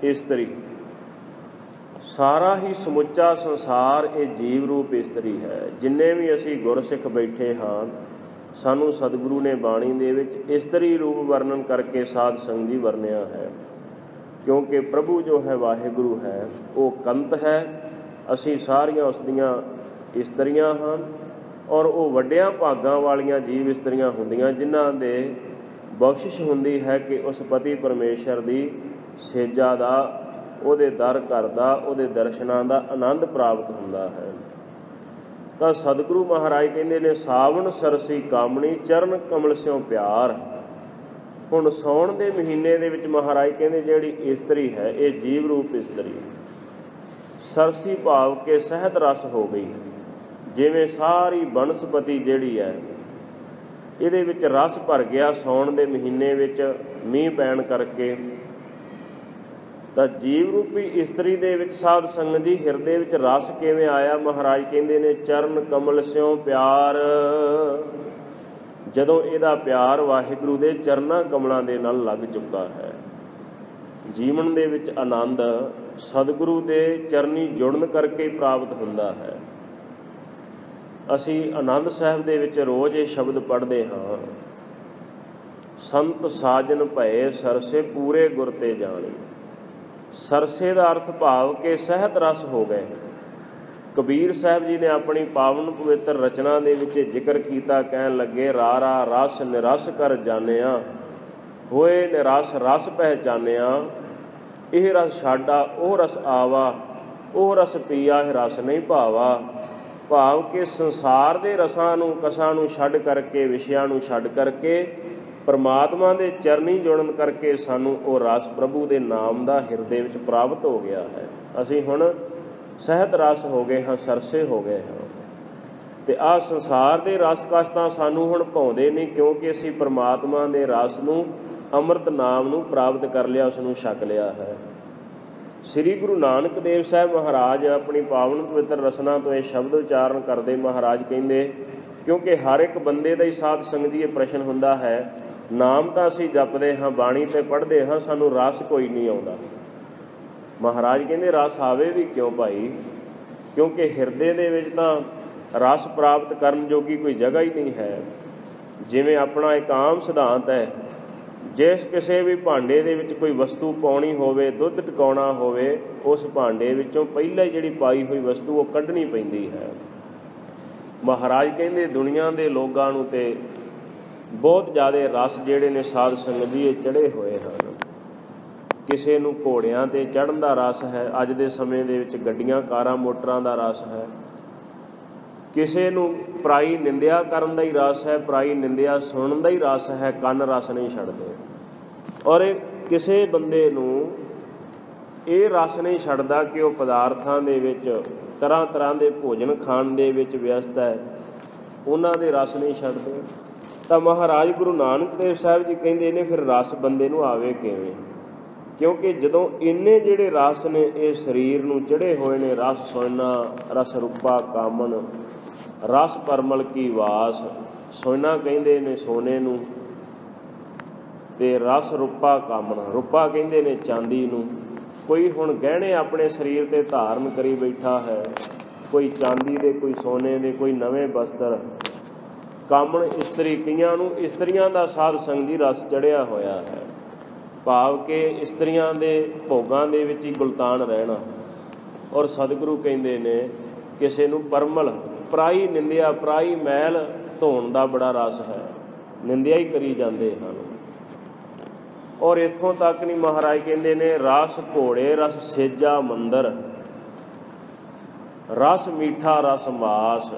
ਇਸਤਰੀ। ਸਾਰਾ ਹੀ ਸਮੁੱਚਾ ਸੰਸਾਰ ਇਹ ਜੀਵ ਰੂਪ ਇਸਤਰੀ ਹੈ। ਜਿੰਨੇ ਵੀ ਅਸੀਂ ਗੁਰਸਿੱਖ ਬੈਠੇ ਹਾਂ, ਸਾਨੂੰ ਸਤਿਗੁਰੂ ਨੇ ਬਾਣੀ ਦੇ ਵਿੱਚ ਇਸਤਰੀ ਰੂਪ ਵਰਣਨ ਕਰਕੇ ਸਾਧ ਸੰਗਤ ਜੀ ਵਰਣਿਆ ਹੈ। ਕਿਉਂਕਿ ਪ੍ਰਭੂ ਜੋ ਹੈ ਵਾਹਿਗੁਰੂ ਹੈ ਉਹ ਕੰਤ ਹੈ, ਅਸੀਂ ਸਾਰੀਆਂ ਉਸ ਦੀਆਂ ਇਸਤਰੀਆਂ ਹਨ। ਔਰ ਉਹ ਵੱਡਿਆਂ ਭਾਗਾਂ ਵਾਲੀਆਂ ਜੀਵ ਇਸਤਰੀਆਂ ਹੁੰਦੀਆਂ ਜਿਨ੍ਹਾਂ ਦੇ ਬਖਸ਼ਿਸ਼ ਹੁੰਦੀ ਹੈ ਕਿ ਉਸ ਪਤੀ ਪਰਮੇਸ਼ਰ ਦੀ ਸੇਜਾ ਦਾ, ਉਹਦੇ ਦਰ ਘਰ ਦਾ, ਉਹਦੇ ਦਰਸ਼ਨਾਂ ਦਾ ਆਨੰਦ ਪ੍ਰਾਪਤ ਹੁੰਦਾ ਹੈ। ਤਾਂ ਸਤਿਗੁਰੂ ਮਹਾਰਾਜ ਕਹਿੰਦੇ ਨੇ ਸਾਵਣ ਸਰਸੀ ਕਾਮਣੀ ਚਰਨ ਕਮਲ ਸਿਉ ਪਿਆਰ। ਹੁਣ ਸਾਉਣ ਦੇ ਮਹੀਨੇ ਦੇ ਵਿੱਚ ਮਹਾਰਾਜ ਕਹਿੰਦੇ ਜਿਹੜੀ ਇਸਤਰੀ ਹੈ ਇਹ ਜੀਵ ਰੂਪ ਇਸਤਰੀ ਸਰਸੀ ਭਾਵ ਕੇ ਸਹਿਤ ਰਸ ਹੋ ਗਈ। ਜਿਵੇਂ ਸਾਰੀ ਬਨਸਪਤੀ ਜਿਹੜੀ ਹੈ ਇਹਦੇ ਵਿੱਚ ਰਸ ਭਰ ਗਿਆ ਸਾਉਣ ਦੇ ਮਹੀਨੇ ਵਿੱਚ ਮੀਂਹ ਪੈਣ ਕਰਕੇ, ਤਾਂ ਜੀਵ ਰੂਪੀ ਇਸਤਰੀ ਦੇ ਵਿੱਚ ਸਾਧ ਸੰਗਤ ਜੀ ਹਿਰਦੇ ਵਿੱਚ ਰਸ ਕਿਵੇਂ ਆਇਆ? ਮਹਾਰਾਜ ਕਹਿੰਦੇ ਨੇ ਚਰਨ ਕਮਲ ਸਿਉ ਪਿਆਰ। ਜਦੋਂ ਇਹਦਾ ਪਿਆਰ ਵਾਹਿਗੁਰੂ ਦੇ ਚਰਨਾਂ ਕਮਲਾਂ ਦੇ ਨਾਲ ਲੱਗ ਚੁੱਕਾ ਹੈ, ਜੀਵਨ ਦੇ ਵਿੱਚ ਆਨੰਦ ਸਤਿਗੁਰੂ ਦੇ ਚਰਨੀ ਜੁੜਨ ਕਰਕੇ ਪ੍ਰਾਪਤ ਹੁੰਦਾ ਹੈ। ਅਸੀਂ ਆਨੰਦ ਸਾਹਿਬ ਦੇ ਵਿੱਚ ਰੋਜ਼ ਇਹ ਸ਼ਬਦ ਪੜ੍ਹਦੇ ਹਾਂ, ਸੰਤ ਸਾਜਨ ਭਏ ਸਰਸੇ ਪੂਰੇ ਗੁਰ ਤੇ ਜਾਣੀ। ਸਰਸੇ ਦਾ ਅਰਥ ਭਾਵ ਕਿ ਸਹਿਤ ਰਸ ਹੋ ਗਏ। ਕਬੀਰ ਸਾਹਿਬ ਜੀ ਨੇ ਆਪਣੀ ਪਾਵਨ ਪਵਿੱਤਰ ਰਚਨਾ ਦੇ ਵਿੱਚ ਜ਼ਿਕਰ ਕੀਤਾ, ਕਹਿਣ ਲੱਗੇ ਰਾਰਾ ਰਸ ਨਿਰਸ ਕਰ ਜਾਣਿਆ, ਹੋਏ ਨਿਰਸ ਰਸ ਪਹਿਚਾਨਿਆ। ਇਹ ਰਸ ਛਾਡਾ ਉਹ ਰਸ ਆਵਾ, ਉਹ ਰਸ ਪੀਆ ਇਹ ਰਸ ਨਹੀਂ ਭਾਵਾ। ਭਾਵ ਕਿ ਸੰਸਾਰ ਦੇ ਰਸਾਂ ਨੂੰ ਕਸਾਂ ਨੂੰ ਛੱਡ ਕਰਕੇ, ਵਿਸ਼ਿਆਂ ਨੂੰ ਛੱਡ ਕਰਕੇ ਪਰਮਾਤਮਾ ਦੇ ਚਰਨੀ ਜੁੜਨ ਕਰਕੇ ਸਾਨੂੰ ਉਹ ਰਸ ਪ੍ਰਭੂ ਦੇ ਨਾਮ ਦਾ ਹਿਰਦੇ ਵਿੱਚ ਪ੍ਰਾਪਤ ਹੋ ਗਿਆ ਹੈ। ਅਸੀਂ ਹੁਣ ਸਹਿਤ ਰਸ ਹੋ ਗਏ ਹਾਂ, ਸਰਸੇ ਹੋ ਗਏ ਹਾਂ। ਅਤੇ ਆਹ ਸੰਸਾਰ ਦੇ ਰਸ ਕਸ ਤਾਂ ਸਾਨੂੰ ਹੁਣ ਭਾਉਂਦੇ ਨਹੀਂ, ਕਿਉਂਕਿ ਅਸੀਂ ਪਰਮਾਤਮਾ ਦੇ ਰਸ ਨੂੰ, ਅੰਮ੍ਰਿਤ ਨਾਮ ਨੂੰ ਪ੍ਰਾਪਤ ਕਰ ਲਿਆ, ਉਸ ਨੂੰ ਛਕ ਲਿਆ ਹੈ। ਸ੍ਰੀ ਗੁਰੂ ਨਾਨਕ ਦੇਵ ਸਾਹਿਬ ਮਹਾਰਾਜ ਆਪਣੀ ਪਾਵਨ ਪਵਿੱਤਰ ਰਸਨਾ ਤੋਂ ਇਹ ਸ਼ਬਦ ਉਚਾਰਨ ਕਰਦੇ ਮਹਾਰਾਜ ਕਹਿੰਦੇ, ਕਿਉਂਕਿ ਹਰ ਇੱਕ ਬੰਦੇ ਦਾ ਹੀ ਸਾਧ ਸੰਗਤ ਜੀ ਇਹ ਪ੍ਰਸ਼ਨ ਹੁੰਦਾ ਹੈ, ਨਾਮ ਤਾਂ ਅਸੀਂ ਜਪਦੇ ਹਾਂ, ਬਾਣੀ ਤੇ ਪੜ੍ਹਦੇ ਹਾਂ, ਸਾਨੂੰ ਰਸ ਕੋਈ ਨਹੀਂ ਆਉਂਦਾ। ਮਹਾਰਾਜ ਕਹਿੰਦੇ ਰਸ ਆਵੇ ਵੀ ਕਿਉਂ ਭਾਈ? ਕਿਉਂਕਿ ਹਿਰਦੇ ਦੇ ਵਿੱਚ ਤਾਂ ਰਸ ਪ੍ਰਾਪਤ ਕਰਨ ਜੋਗੀ ਕੋਈ ਜਗ੍ਹਾ ਹੀ ਨਹੀਂ ਹੈ। ਜਿਵੇਂ ਆਪਣਾ ਇੱਕ ਆਮ ਸਿਧਾਂਤ ਹੈ, ਜਿਸ ਕਿਸੇ ਵੀ ਭਾਂਡੇ ਦੇ ਵਿੱਚ ਕੋਈ ਵਸਤੂ ਪਾਉਣੀ ਹੋਵੇ, ਦੁੱਧ ਟਿਕਾਉਣਾ ਹੋਵੇ, ਉਸ ਭਾਂਡੇ ਵਿੱਚੋਂ ਪਹਿਲਾਂ ਜਿਹੜੀ ਪਾਈ ਹੋਈ ਵਸਤੂ ਉਹ ਕੱਢਣੀ ਪੈਂਦੀ ਹੈ। ਮਹਾਰਾਜ ਕਹਿੰਦੇ ਦੁਨੀਆ ਦੇ ਲੋਕਾਂ ਨੂੰ ਤੇ ਬਹੁਤ ਜ਼ਿਆਦਾ ਰਸ ਜਿਹੜੇ ਨੇ ਸਾਧ ਸੰਗਤ ਜੀ ਇਹ ਚੜ੍ਹੇ ਹੋਏ ਹਨ। ਕਿਸੇ ਨੂੰ ਘੋੜਿਆਂ 'ਤੇ ਚੜ੍ਹਨ ਦਾ ਰਸ ਹੈ, ਅੱਜ ਦੇ ਸਮੇਂ ਦੇ ਵਿੱਚ ਗੱਡੀਆਂ ਕਾਰਾਂ ਮੋਟਰਾਂ ਦਾ ਰਸ ਹੈ। ਕਿਸੇ ਨੂੰ ਪਰਾਈ ਨਿੰਦਿਆ ਕਰਨ ਦਾ ਹੀ ਰਸ ਹੈ, ਪਰਾਈ ਨਿੰਦਿਆ ਸੁਣਨ ਦਾ ਹੀ ਰਸ ਹੈ, ਕੰਨ ਰਸ ਨਹੀਂ ਛੱਡਦੇ। ਔਰ ਕਿਸੇ ਬੰਦੇ ਨੂੰ ਇਹ ਰਸ ਨਹੀਂ ਛੱਡਦਾ ਕਿ ਉਹ ਪਦਾਰਥਾਂ ਦੇ ਵਿੱਚ ਤਰ੍ਹਾਂ ਤਰ੍ਹਾਂ ਦੇ ਭੋਜਨ ਖਾਣ ਦੇ ਵਿੱਚ ਵਿਅਸਤ ਹੈ, ਉਹਨਾਂ ਦੇ ਰਸ ਨਹੀਂ ਛੱਡਦੇ। ਤਾਂ ਮਹਾਰਾਜ ਗੁਰੂ ਨਾਨਕ ਦੇਵ ਸਾਹਿਬ ਜੀ ਕਹਿੰਦੇ ਨੇ ਫਿਰ ਰਸ ਬੰਦੇ ਨੂੰ ਆਵੇ ਕਿਵੇਂ? ਕਿਉਂਕਿ ਜਦੋਂ ਇੰਨੇ ਜਿਹੜੇ ਰਸ ਨੇ ਇਹ ਸਰੀਰ ਨੂੰ ਚੜ੍ਹੇ ਹੋਏ ਨੇ, ਰਸ ਸੋਇਨਾ ਰਸ ਰੂਪਾ ਕਾਮਨ ਰਸ ਪਰਮਲ ਕੀ ਵਾਸ। ਸੋਇਨਾ ਕਹਿੰਦੇ ਨੇ ਸੋਨੇ ਨੂੰ, ਤੇ ਰਸ ਰੂਪਾ ਕਾਮਨ, ਰੂਪਾ ਕਹਿੰਦੇ ਨੇ ਚਾਂਦੀ ਨੂੰ। ਕੋਈ ਹੁਣ ਗਹਿਣੇ ਆਪਣੇ ਸਰੀਰ 'ਤੇ ਧਾਰਨ ਕਰੀ ਬੈਠਾ ਹੈ, ਕੋਈ ਚਾਂਦੀ ਦੇ, ਕੋਈ ਸੋਨੇ ਦੇ, ਕੋਈ ਨਵੇਂ ਵਸਤਰ। ਕਾਮਨ ਇਸਤਰੀ, ਕਈਆਂ ਨੂੰ ਇਸਤਰੀਆਂ ਦਾ ਸਾਧ ਸੰਗਤ ਜੀ ਰਸ ਚੜ੍ਹਿਆ ਹੋਇਆ ਹੈ, ਭਾਵ ਕਿ ਇਸਤਰੀਆਂ ਦੇ ਭੋਗਾਂ ਦੇ ਵਿੱਚ ਹੀ ਗੁਲਤਾਨ ਰਹਿਣਾ। ਔਰ ਸਤਿਗੁਰੂ ਕਹਿੰਦੇ ਨੇ ਕਿਸੇ ਨੂੰ ਪਰਮਲ, ਪਰਾਈ ਨਿੰਦਿਆ, ਪਰਾਈ ਮੈਲ ਧੋਣ ਦਾ ਬੜਾ ਰਸ ਹੈ, ਨਿੰਦਿਆ ਹੀ ਕਰੀ ਜਾਂਦੇ ਹਨ। ਔਰ ਇੱਥੋਂ ਤੱਕ ਨਹੀਂ, ਮਹਾਰਾਜ ਕਹਿੰਦੇ ਨੇ ਰਸ ਘੋੜੇ ਰਸ ਸੇਜਾ ਮੰਦਰ, ਰਸ ਮੀਠਾ ਰਸ ਮਾਸ।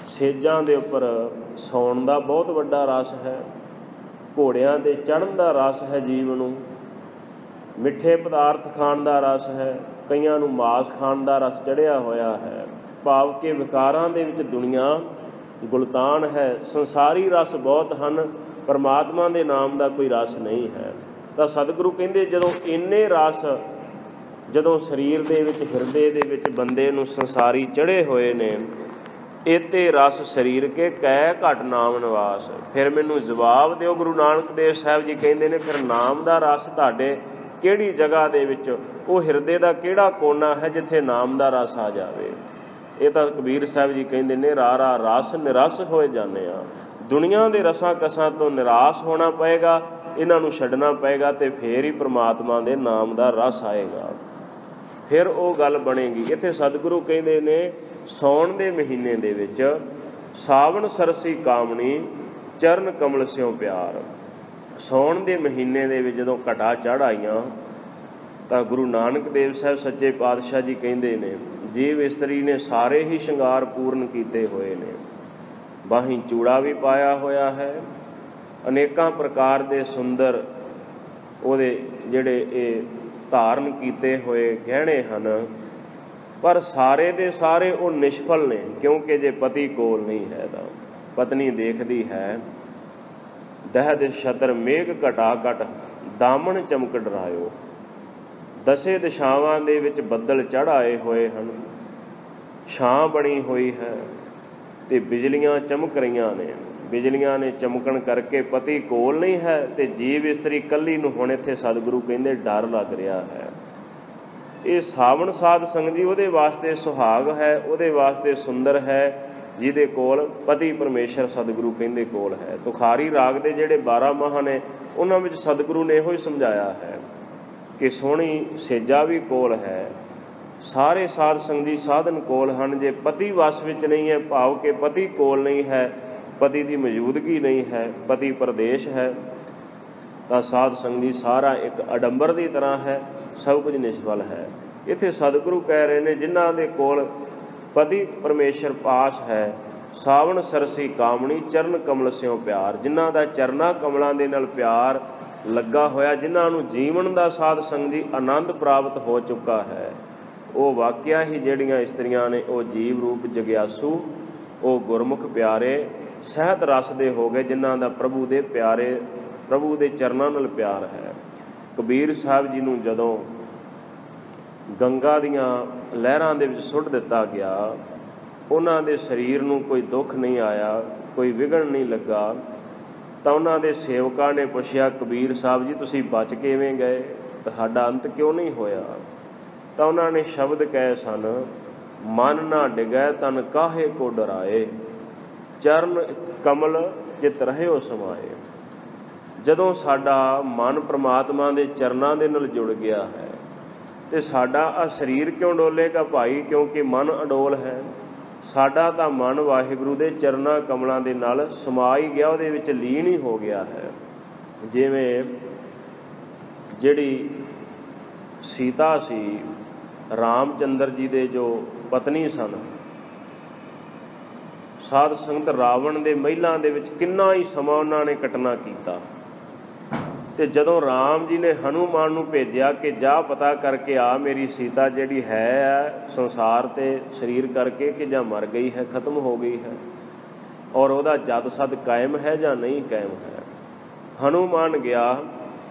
ਸੇਜਾਂ ਦੇ ਉੱਪਰ ਸੌਣ ਦਾ ਬਹੁਤ ਵੱਡਾ ਰਸ ਹੈ, ਘੋੜਿਆਂ 'ਤੇ ਚੜ੍ਹਨ ਦਾ ਰਸ ਹੈ ਜੀਵ ਨੂੰ, ਮਿੱਠੇ ਪਦਾਰਥ ਖਾਣ ਦਾ ਰਸ ਹੈ, ਕਈਆਂ ਨੂੰ ਮਾਸ ਖਾਣ ਦਾ ਰਸ ਚੜ੍ਹਿਆ ਹੋਇਆ ਹੈ। ਭਾਵ ਕਿ ਵਿਕਾਰਾਂ ਦੇ ਵਿੱਚ ਦੁਨੀਆ ਗੁਲਤਾਨ ਹੈ, ਸੰਸਾਰੀ ਰਸ ਬਹੁਤ ਹਨ, ਪਰਮਾਤਮਾ ਦੇ ਨਾਮ ਦਾ ਕੋਈ ਰਸ ਨਹੀਂ ਹੈ। ਤਾਂ ਸਤਿਗੁਰੂ ਕਹਿੰਦੇ ਜਦੋਂ ਇੰਨੇ ਰਸ ਜਦੋਂ ਸਰੀਰ ਦੇ ਵਿੱਚ, ਹਿਰਦੇ ਦੇ ਵਿੱਚ ਬੰਦੇ ਨੂੰ ਸੰਸਾਰੀ ਚੜ੍ਹੇ ਹੋਏ ਨੇ, ਇਹਤੇ ਰਸ ਸਰੀਰ ਕੇ ਕਹਿ ਘਟ ਨਾਮ ਨਿਵਾਸ। ਫਿਰ ਮੈਨੂੰ ਜਵਾਬ ਦਿਓ, ਗੁਰੂ ਨਾਨਕ ਦੇਵ ਸਾਹਿਬ ਜੀ ਕਹਿੰਦੇ ਨੇ ਫਿਰ ਨਾਮ ਦਾ ਰਸ ਤੁਹਾਡੇ ਕਿਹੜੀ ਜਗ੍ਹਾ ਦੇ ਵਿੱਚ, ਉਹ ਹਿਰਦੇ ਦਾ ਕਿਹੜਾ ਕੋਨਾ ਹੈ ਜਿੱਥੇ ਨਾਮ ਦਾ ਰਸ ਆ ਜਾਵੇ? ਇਹ ਤਾਂ ਕਬੀਰ ਸਾਹਿਬ ਜੀ ਕਹਿੰਦੇ ਨੇ ਰਾਰਾ ਰਸ ਨਿਰਸ ਹੋਏ ਜਾਂਦੇ ਆ। ਦੁਨੀਆ ਦੇ ਰਸਾਂ ਕਸਾਂ ਤੋਂ ਨਿਰਾਸ਼ ਹੋਣਾ ਪਏਗਾ, ਇਹਨਾਂ ਨੂੰ ਛੱਡਣਾ ਪਏਗਾ ਤੇ ਫੇਰ ਹੀ ਪ੍ਰਮਾਤਮਾ ਦੇ ਨਾਮ ਦਾ ਰਸ ਆਏਗਾ, ਫਿਰ ਉਹ ਗੱਲ ਬਣੇਗੀ। ਇੱਥੇ ਸਤਿਗੁਰੂ ਕਹਿੰਦੇ ਨੇ ਸਾਉਣ ਦੇ ਮਹੀਨੇ ਦੇ ਵਿੱਚ ਸਾਵਣ ਸਰਸੀ ਕਾਮਣੀ ਚਰਨ ਕਮਲ ਸਿਉ ਪਿਆਰ। ਸਾਉਣ ਦੇ ਮਹੀਨੇ ਦੇ ਵਿੱਚ ਜਦੋਂ ਘਟਾ ਚੜ੍ਹ ਆਈਆਂ ਤਾਂ ਗੁਰੂ ਨਾਨਕ ਦੇਵ ਸਾਹਿਬ ਸੱਚੇ ਪਾਤਸ਼ਾਹ ਜੀ ਕਹਿੰਦੇ ਨੇ ਜੀਵ ਇਸਤਰੀ ਨੇ ਸਾਰੇ ਹੀ ਸ਼ਿੰਗਾਰ ਪੂਰਨ ਕੀਤੇ ਹੋਏ ਨੇ, ਬਾਹੀਂ ਚੂੜਾ ਵੀ ਪਾਇਆ ਹੋਇਆ ਹੈ, ਅਨੇਕਾਂ ਪ੍ਰਕਾਰ ਦੇ ਸੁੰਦਰ ਉਹਦੇ ਜਿਹੜੇ ਇਹ ਧਾਰਨ ਕੀਤੇ ਹੋਏ ਗਹਿਣੇ ਹਨ, ਪਰ ਸਾਰੇ ਦੇ ਸਾਰੇ ਉਹ ਨਿਸ਼ਫਲ ਨੇ, ਕਿਉਂਕਿ ਜੇ ਪਤੀ ਕੋਲ ਨਹੀਂ ਹੈ ਤਾਂ ਪਤਨੀ ਦੇਖਦੀ ਹੈ। ਦਹਿ ਦਿਸ ਛਤਰ ਮੇਘ ਘਟਾ ਘਟ ਦਾਮਣ ਚਮਕ ਡਰਾਇਓ। ਦਸੇ ਦਿਸ਼ਾਵਾਂ ਦੇ ਵਿੱਚ ਬੱਦਲ ਚੜ੍ਹ ਆਏ ਹੋਏ ਹਨ, ਛਾਂ ਬਣੀ ਹੋਈ ਹੈ ਤੇ ਬਿਜਲੀਆਂ ਚਮਕ ਰਹੀਆਂ ਨੇ। ਬਿਜਲੀਆਂ ਨੇ ਚਮਕਣ ਕਰਕੇ ਪਤੀ ਕੋਲ ਨਹੀਂ ਹੈ ਤੇ ਜੀਵ ਇਸਤਰੀ ਇਕੱਲੀ ਨੂੰ ਹੁਣ ਇੱਥੇ ਸਤਿਗੁਰੂ ਕਹਿੰਦੇ ਡਰ ਲੱਗ ਰਿਹਾ ਹੈ। ਇਹ ਸਾਵਣ ਸਾਧ ਸੰਗਤ ਜੀ ਉਹਦੇ ਵਾਸਤੇ ਸੁਹਾਗ ਹੈ, ਉਹਦੇ ਵਾਸਤੇ ਸੁੰਦਰ ਹੈ ਜਿਹਦੇ ਕੋਲ ਪਤੀ ਪਰਮੇਸ਼ਰ ਸਤਿਗੁਰੂ ਕਹਿੰਦੇ ਕੋਲ ਹੈ। ਤੁਖਾਰੀ ਰਾਗ ਦੇ ਜਿਹੜੇ 12 ਮਾਹ ਨੇ ਉਹਨਾਂ ਵਿੱਚ ਸਤਿਗੁਰੂ ਨੇ ਇਹੋ ਹੀ ਸਮਝਾਇਆ ਹੈ ਕਿ ਸੋਹਣੀ ਸੇਜਾ ਵੀ ਕੋਲ ਹੈ, ਸਾਰੇ ਸਾਧ ਸੰਗਤ ਜੀ ਸਾਧਨ ਕੋਲ ਹਨ। ਜੇ ਪਤੀ ਵਸ ਵਿੱਚ ਨਹੀਂ ਹੈ, ਭਾਵ ਕਿ ਪਤੀ ਕੋਲ ਨਹੀਂ ਹੈ, ਪਤੀ ਦੀ ਮੌਜੂਦਗੀ ਨਹੀਂ ਹੈ, ਪਤੀ ਪ੍ਰਦੇਸ਼ ਹੈ, ਤਾਂ ਸਾਧ ਸੰਗਤ ਜੀ ਸਾਰਾ ਇੱਕ ਅਡੰਬਰ ਦੀ ਤਰ੍ਹਾਂ ਹੈ, ਸਭ ਕੁਝ ਨਿਸ਼ਫਲ ਹੈ। ਇੱਥੇ ਸਤਿਗੁਰੂ ਕਹਿ ਰਹੇ ਨੇ ਜਿਨ੍ਹਾਂ ਦੇ ਕੋਲ ਪਤੀ ਪਰਮੇਸ਼ਰ ਪਾਸ ਹੈ, ਸਾਵਣ ਸਰਸੀ ਕਾਮਣੀ ਚਰਨ ਕਮਲ ਸਿਉ ਪਿਆਰ, ਜਿਨ੍ਹਾਂ ਦਾ ਚਰਨਾਂ ਕਮਲਾਂ ਦੇ ਨਾਲ ਪਿਆਰ ਲੱਗਾ ਹੋਇਆ, ਜਿਨ੍ਹਾਂ ਨੂੰ ਜੀਵਨ ਦਾ ਸਾਧ ਸੰਗਤ ਜੀ ਆਨੰਦ ਪ੍ਰਾਪਤ ਹੋ ਚੁੱਕਾ ਹੈ, ਉਹ ਵਾਕਿਆ ਹੀ ਜਿਹੜੀਆਂ ਇਸਤਰੀਆਂ ਨੇ ਉਹ ਜੀਵ ਰੂਪ ਜਗਿਆਸੂ, ਉਹ ਗੁਰਮੁਖ ਪਿਆਰੇ ਸਹਿਤ ਰਸ ਦੇ ਹੋ ਗਏ, ਜਿਨ੍ਹਾਂ ਦਾ ਪ੍ਰਭੂ ਦੇ ਪਿਆਰੇ ਪ੍ਰਭੂ ਦੇ ਚਰਨਾਂ ਨਾਲ ਪਿਆਰ ਹੈ। ਕਬੀਰ ਸਾਹਿਬ ਜੀ ਨੂੰ ਜਦੋਂ ਗੰਗਾ ਦੀਆਂ ਲਹਿਰਾਂ ਦੇ ਵਿੱਚ ਸੁੱਟ ਦਿੱਤਾ ਗਿਆ, ਉਹਨਾਂ ਦੇ ਸਰੀਰ ਨੂੰ ਕੋਈ ਦੁੱਖ ਨਹੀਂ ਆਇਆ, ਕੋਈ ਵਿਘਨ ਨਹੀਂ ਲੱਗਾ, ਤਾਂ ਉਹਨਾਂ ਦੇ ਸੇਵਕਾਂ ਨੇ ਪੁੱਛਿਆ ਕਬੀਰ ਸਾਹਿਬ ਜੀ ਤੁਸੀਂ ਬਚ ਕਿਵੇਂ ਗਏ, ਤੁਹਾਡਾ ਅੰਤ ਕਿਉਂ ਨਹੀਂ ਹੋਇਆ? ਤਾਂ ਉਹਨਾਂ ਨੇ ਸ਼ਬਦ ਕਹੇ ਸਨ, ਮਨ ਨਾ ਡਿਗੈ ਤਨ ਕਾਹੇ ਕੋ ਡਰਾਏ, ਚਰਨ ਕਮਲ ਚਿਤ ਰਹਿਓ ਸਮਾਏ। ਜਦੋਂ ਸਾਡਾ ਮਨ ਪ੍ਰਮਾਤਮਾ ਦੇ ਚਰਨਾਂ ਦੇ ਨਾਲ ਜੁੜ ਗਿਆ ਹੈ ਤੇ ਸਾਡਾ ਆ ਸਰੀਰ ਕਿਉਂ ਡੋਲੇਗਾ ਭਾਈ? ਕਿਉਂਕਿ ਮਨ ਅਡੋਲ ਹੈ। ਸਾਡਾ ਤਾਂ ਮਨ ਵਾਹਿਗੁਰੂ ਦੇ ਚਰਨਾਂ ਕਮਲਾਂ ਦੇ ਨਾਲ ਸਮਾ ਹੀ ਗਿਆ, ਉਹਦੇ ਵਿੱਚ ਲੀਨ ਹੀ ਹੋ ਗਿਆ ਹੈ। ਜਿਵੇਂ ਜਿਹੜੀ ਸੀਤਾ ਸੀ, ਰਾਮ ਚੰਦਰ ਜੀ ਦੇ ਜੋ ਪਤਨੀ ਸਨ, ਸਾਧ ਸੰਗਤ ਰਾਵਣ ਦੇ ਮਹਿਲਾਂ ਦੇ ਵਿੱਚ ਕਿੰਨਾ ਹੀ ਸਮਾਂ ਉਹਨਾਂ ਨੇ ਕੱਟਣਾ ਕੀਤਾ, ਤੇ ਜਦੋਂ ਰਾਮ ਜੀ ਨੇ ਹਨੂਮਾਨ ਨੂੰ ਭੇਜਿਆ ਕਿ ਜਾ ਪਤਾ ਕਰਕੇ ਆ ਮੇਰੀ ਸੀਤਾ ਜਿਹੜੀ ਹੈ ਸੰਸਾਰ ਤੇ ਸਰੀਰ ਕਰਕੇ ਕਿ ਜਾਂ ਮਰ ਗਈ ਹੈ, ਖਤਮ ਹੋ ਗਈ ਹੈ, ਔਰ ਉਹਦਾ ਜਦ ਸਦ ਕਾਇਮ ਹੈ ਜਾਂ ਨਹੀਂ ਕਾਇਮ ਹੈ। ਹਨੂਮਾਨ ਗਿਆ,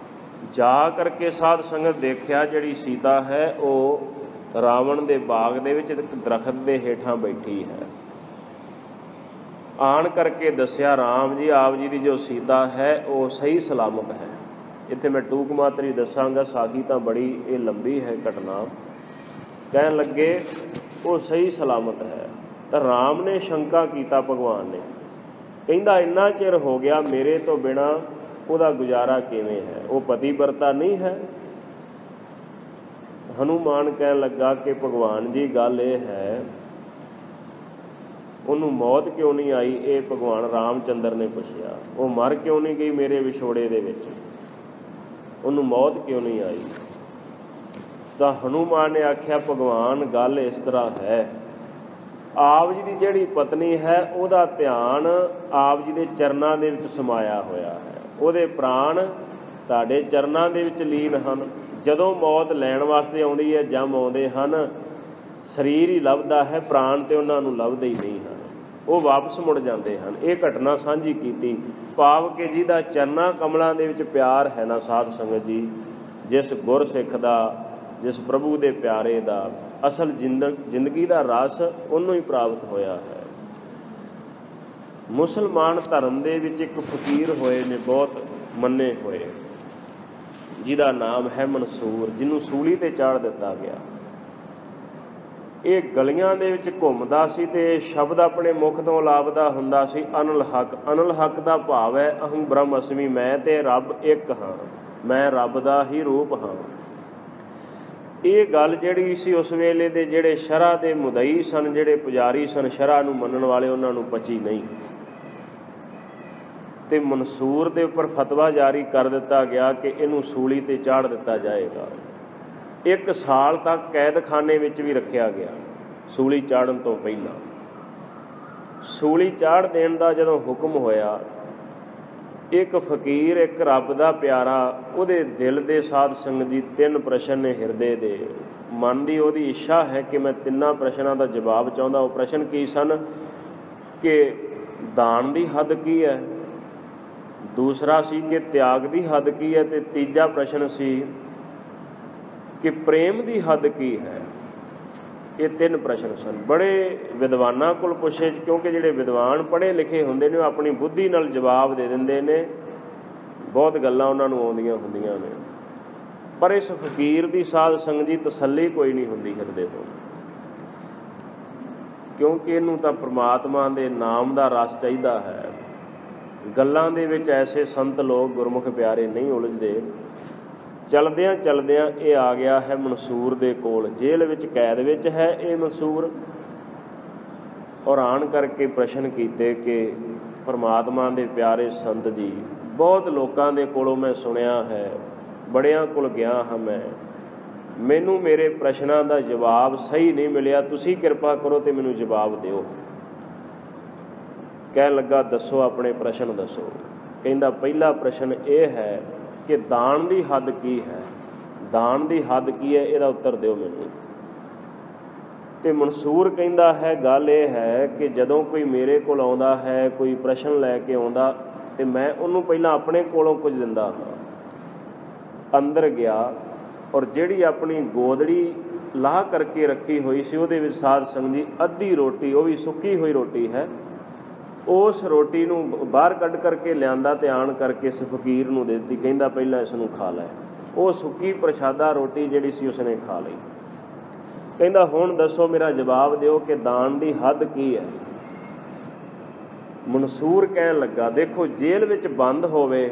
ਜਾ ਕਰਕੇ ਸਾਧ ਸੰਗਤ ਦੇਖਿਆ ਜਿਹੜੀ ਸੀਤਾ ਹੈ ਉਹ ਰਾਵਣ ਦੇ ਬਾਗ ਦੇ ਵਿੱਚ ਇੱਕ ਦਰਖਤ ਦੇ ਹੇਠਾਂ ਬੈਠੀ ਹੈ। ਆਣ ਕਰਕੇ ਦੱਸਿਆ ਰਾਮ ਜੀ ਆਪ ਜੀ ਦੀ ਜੋ ਸੀਤਾ ਹੈ ਉਹ ਸਹੀ ਸਲਾਮਤ ਹੈ। ਇੱਥੇ ਮੈਂ ਟੂਕ ਮਾਤਰੀ ਦੱਸਾਂਗਾ, ਸਾਖੀ ਤਾਂ ਬੜੀ ਇਹ ਲੰਬੀ ਹੈ ਘਟਨਾ। ਕਹਿਣ ਲੱਗੇ ਉਹ ਸਹੀ ਸਲਾਮਤ ਹੈ। ਤਾਂ ਰਾਮ ਨੇ ਸ਼ੰਕਾ ਕੀਤਾ, ਭਗਵਾਨ ਨੇ ਕਹਿੰਦਾ ਇੰਨਾ ਚਿਰ ਹੋ ਗਿਆ ਮੇਰੇ ਤੋਂ ਬਿਨਾਂ ਉਹਦਾ ਗੁਜ਼ਾਰਾ ਕਿਵੇਂ ਹੈ, ਉਹ ਪਤੀ ਵਰਤਾ ਨਹੀਂ ਹੈ? ਹਨੂਮਾਨ ਕਹਿਣ ਲੱਗਾ ਕਿ ਭਗਵਾਨ ਜੀ ਗੱਲ ਇਹ ਹੈ ਉਹਨੂੰ ਮੌਤ ਕਿਉਂ ਨਹੀਂ ਆਈ? ਇਹ ਭਗਵਾਨ ਰਾਮਚੰਦਰ ਨੇ ਪੁੱਛਿਆ, ਉਹ ਮਰ ਕਿਉਂ ਨਹੀਂ ਗਈ ਮੇਰੇ ਵਿਛੋੜੇ ਦੇ ਵਿੱਚ, ਉਹਨੂੰ ਮੌਤ ਕਿਉਂ ਨਹੀਂ ਆਈ? ਤਾਂ ਹਨੂਮਾਨ ਨੇ ਆਖਿਆ ਭਗਵਾਨ ਗੱਲ ਇਸ ਤਰ੍ਹਾਂ ਹੈ, ਆਪ ਜੀ ਦੀ ਜਿਹੜੀ ਪਤਨੀ ਹੈ ਉਹਦਾ ਧਿਆਨ ਆਪ ਜੀ ਦੇ ਚਰਨਾਂ ਦੇ ਵਿੱਚ ਸਮਾਇਆ ਹੋਇਆ ਹੈ, ਉਹਦੇ ਪ੍ਰਾਣ ਤੁਹਾਡੇ ਚਰਨਾਂ ਦੇ ਵਿੱਚ ਲੀਨ ਹਨ। ਜਦੋਂ ਮੌਤ ਲੈਣ ਵਾਸਤੇ ਆਉਂਦੀ ਹੈ, ਜਮ ਆਉਂਦੇ ਹਨ, ਸਰੀਰ ਹੀ ਲੱਭਦਾ ਹੈ, ਪ੍ਰਾਣ ਤੇ ਉਹਨਾਂ ਨੂੰ ਲੱਭਦੇ ਹੀ ਨਹੀਂ ਹਨ, ਉਹ ਵਾਪਸ ਮੁੜ ਜਾਂਦੇ ਹਨ। ਇਹ ਘਟਨਾ ਸਾਂਝੀ ਕੀਤੀ, ਭਾਵ ਕਿ ਜਿਹਦਾ ਚਰਨਾਂ ਕਮਲਾਂ ਦੇ ਵਿੱਚ ਪਿਆਰ ਹੈ ਨਾ ਸਾਧ ਸੰਗਤ ਜੀ, ਜਿਸ ਗੁਰਸਿੱਖ ਦਾ, ਜਿਸ ਪ੍ਰਭੂ ਦੇ ਪਿਆਰੇ ਦਾ ਅਸਲ ਜ਼ਿੰਦਗੀ ਦਾ ਰਸ ਉਹਨੂੰ ਹੀ ਪ੍ਰਾਪਤ ਹੋਇਆ ਹੈ। ਮੁਸਲਮਾਨ ਧਰਮ ਦੇ ਵਿੱਚ ਇੱਕ ਫਕੀਰ ਹੋਏ ਨੇ ਬਹੁਤ ਮੰਨੇ ਹੋਏ, ਜਿਹਦਾ ਨਾਮ ਹੈ ਮਨਸੂਰ, ਜਿਹਨੂੰ ਸੂਲੀ ਤੇ ਚਾੜ ਦਿੱਤਾ ਗਿਆ। ਇਹ ਗਲੀਆਂ ਦੇ ਵਿੱਚ ਘੁੰਮਦਾ ਸੀ ਤੇ ਸ਼ਬਦ ਆਪਣੇ ਮੁਖ ਤੋਂ ਲਾਭਦਾ ਹੁੰਦਾ ਸੀ ਅਨਲ ਹੱਕ। ਅਨਲ ਹੱਕ ਦਾ ਭਾਵ ਹੈ ਅਹੰ ਬ੍ਰਹਮ ਅਸਮੀ, ਮੈਂ ਤੇ ਰੱਬ ਇੱਕ ਹਾਂ, ਮੈਂ ਰੱਬ ਦਾ ਹੀ ਰੂਪ ਹਾਂ। ਇਹ ਗੱਲ ਜਿਹੜੀ ਸੀ ਉਸ ਵੇਲੇ ਦੇ ਜਿਹੜੇ ਸ਼ਰ੍ਹਾ ਦੇ ਮੁਦਈ ਸਨ, ਜਿਹੜੇ ਪੁਜਾਰੀ ਸਨ ਸ਼ਰ੍ਹਾ ਨੂੰ ਮੰਨਣ ਵਾਲੇ, ਉਹਨਾਂ ਨੂੰ ਪਚੀ ਨਹੀਂ ਤੇ ਮਨਸੂਰ ਦੇ ਉੱਪਰ ਫਤਵਾ ਜਾਰੀ ਕਰ ਦਿੱਤਾ ਗਿਆ ਕਿ ਇਹਨੂੰ ਸੂਲੀ ਤੇ ਚਾੜ੍ਹ ਦਿੱਤਾ ਜਾਏਗਾ। 1 ਸਾਲ ਤੱਕ ਕੈਦਖਾਨੇ ਵਿੱਚ ਵੀ ਰੱਖਿਆ ਗਿਆ ਸੂਲੀ ਚਾੜ੍ਹਨ ਤੋਂ ਪਹਿਲਾਂ। ਸੂਲੀ ਚਾੜ੍ਹ ਦੇਣ ਦਾ ਜਦੋਂ ਹੁਕਮ ਹੋਇਆ, ਇੱਕ ਫਕੀਰ, ਇੱਕ ਰੱਬ ਦਾ ਪਿਆਰਾ, ਉਹਦੇ ਦਿਲ ਦੇ ਸਾਧ ਸੰਗਤ ਜੀ 3 ਪ੍ਰਸ਼ਨ ਨੇ ਹਿਰਦੇ ਦੇ। ਮਨ ਦੀ ਉਹਦੀ ਇੱਛਾ ਹੈ ਕਿ ਮੈਂ 3 ਪ੍ਰਸ਼ਨਾਂ ਦਾ ਜਵਾਬ ਚਾਹੁੰਦਾ। ਉਹ ਪ੍ਰਸ਼ਨ ਕੀ ਸਨ ਕਿ ਦਾਨ ਦੀ ਹੱਦ ਕੀ ਹੈ, ਦੂਸਰਾ ਸੀ ਕਿ ਤਿਆਗ ਦੀ ਹੱਦ ਕੀ ਹੈ, ਤੇ ਤੀਜਾ ਪ੍ਰਸ਼ਨ ਸੀ ਕਿ ਪ੍ਰੇਮ ਦੀ ਹੱਦ ਕੀ ਹੈ। ਇਹ 3 ਪ੍ਰਸ਼ਨ ਸਨ। ਬੜੇ ਵਿਦਵਾਨਾਂ ਕੋਲ ਪੁੱਛੇ, ਕਿਉਂਕਿ ਜਿਹੜੇ ਵਿਦਵਾਨ ਪੜ੍ਹੇ ਲਿਖੇ ਹੁੰਦੇ ਨੇ ਉਹ ਆਪਣੀ ਬੁੱਧੀ ਨਾਲ ਜਵਾਬ ਦੇ ਦਿੰਦੇ ਨੇ, ਬਹੁਤ ਗੱਲਾਂ ਉਹਨਾਂ ਨੂੰ ਆਉਂਦੀਆਂ ਹੁੰਦੀਆਂ ਨੇ। ਪਰ ਇਸ ਫਕੀਰ ਦੀ ਸਾਧ ਸੰਗਤ ਜੀ ਤਸੱਲੀ ਕੋਈ ਨਹੀਂ ਹੁੰਦੀ ਹਿਰਦੇ ਤੋਂ, ਕਿਉਂਕਿ ਇਹਨੂੰ ਤਾਂ ਪ੍ਰਮਾਤਮਾ ਦੇ ਨਾਮ ਦਾ ਰਸ ਚਾਹੀਦਾ ਹੈ। ਗੱਲਾਂ ਦੇ ਵਿੱਚ ਐਸੇ ਸੰਤ ਲੋਕ ਗੁਰਮੁਖ ਪਿਆਰੇ ਨਹੀਂ ਉਲਝਦੇ। ਚਲਦਿਆਂ ਚਲਦਿਆਂ ਇਹ ਆ ਗਿਆ ਹੈ ਮਨਸੂਰ ਦੇ ਕੋਲ। ਜੇਲ੍ਹ ਵਿੱਚ ਕੈਦ ਵਿੱਚ ਹੈ ਇਹ ਮਨਸੂਰ, ਔਰ ਆਣ ਕਰਕੇ ਪ੍ਰਸ਼ਨ ਕੀਤੇ ਕਿ ਪਰਮਾਤਮਾ ਦੇ ਪਿਆਰੇ ਸੰਤ ਜੀ, ਬਹੁਤ ਲੋਕਾਂ ਦੇ ਕੋਲੋਂ ਮੈਂ ਸੁਣਿਆ ਹੈ, ਬੜਿਆਂ ਕੋਲ ਗਿਆ ਹਾਂ ਮੈਂ, ਮੈਨੂੰ ਮੇਰੇ ਪ੍ਰਸ਼ਨਾਂ ਦਾ ਜਵਾਬ ਸਹੀ ਨਹੀਂ ਮਿਲਿਆ, ਤੁਸੀਂ ਕਿਰਪਾ ਕਰੋ ਤੇ ਮੈਨੂੰ ਜਵਾਬ ਦਿਓ। ਕਹਿਣ ਲੱਗਾ ਦੱਸੋ ਆਪਣੇ ਪ੍ਰਸ਼ਨ ਦੱਸੋ। ਕਹਿੰਦਾ ਪਹਿਲਾ ਪ੍ਰਸ਼ਨ ਇਹ ਹੈ ਕਿ ਦਾਨ ਦੀ ਹੱਦ ਕੀ ਹੈ, ਦਾਨ ਦੀ ਹੱਦ ਕੀ ਹੈ, ਇਹਦਾ ਉੱਤਰ ਦਿਓ ਮੈਨੂੰ। ਤੇ ਮਨਸੂਰ ਕਹਿੰਦਾ ਹੈ ਗੱਲ ਇਹ ਹੈ ਕਿ ਜਦੋਂ ਕੋਈ ਮੇਰੇ ਕੋਲ ਆਉਂਦਾ ਹੈ, ਕੋਈ ਪ੍ਰਸ਼ਨ ਲੈ ਕੇ ਆਉਂਦਾ, ਤੇ ਮੈਂ ਉਹਨੂੰ ਪਹਿਲਾਂ ਆਪਣੇ ਕੋਲੋਂ ਕੁਝ ਦਿੰਦਾ ਹਾਂ। ਅੰਦਰ ਗਿਆ ਔਰ ਜਿਹੜੀ ਆਪਣੀ ਗੋਦੜੀ ਲਾਹ ਕਰਕੇ ਰੱਖੀ ਹੋਈ ਸੀ ਉਹਦੇ ਵਿੱਚ ਸਾਧ ਸੰਗਤ ਜੀ ਅੱਧੀ ਰੋਟੀ, ਉਹ ਵੀ ਸੁੱਕੀ ਹੋਈ ਰੋਟੀ ਹੈ, ਉਸ ਰੋਟੀ ਨੂੰ ਬਾਹਰ ਕੱਢ ਕਰਕੇ ਲਿਆਂਦਾ ਤੇ ਆਣ ਕਰਕੇ ਇਸ ਫਕੀਰ ਨੂੰ ਦੇ ਦਿੱਤੀ। ਕਹਿੰਦਾ ਪਹਿਲਾਂ ਇਸ ਨੂੰ ਖਾ ਲੈ। ਉਹ ਸੁੱਕੀ ਪ੍ਰਸ਼ਾਦਾ ਰੋਟੀ ਜਿਹੜੀ ਸੀ ਉਸਨੇ ਖਾ ਲਈ। ਕਹਿੰਦਾ ਹੁਣ ਦੱਸੋ, ਮੇਰਾ ਜਵਾਬ ਦਿਓ ਕਿ ਦਾਨ ਦੀ ਹੱਦ ਕੀ ਹੈ। ਮਨਸੂਰ ਕਹਿਣ ਲੱਗਾ ਦੇਖੋ, ਜੇਲ੍ਹ ਵਿੱਚ ਬੰਦ ਹੋਵੇ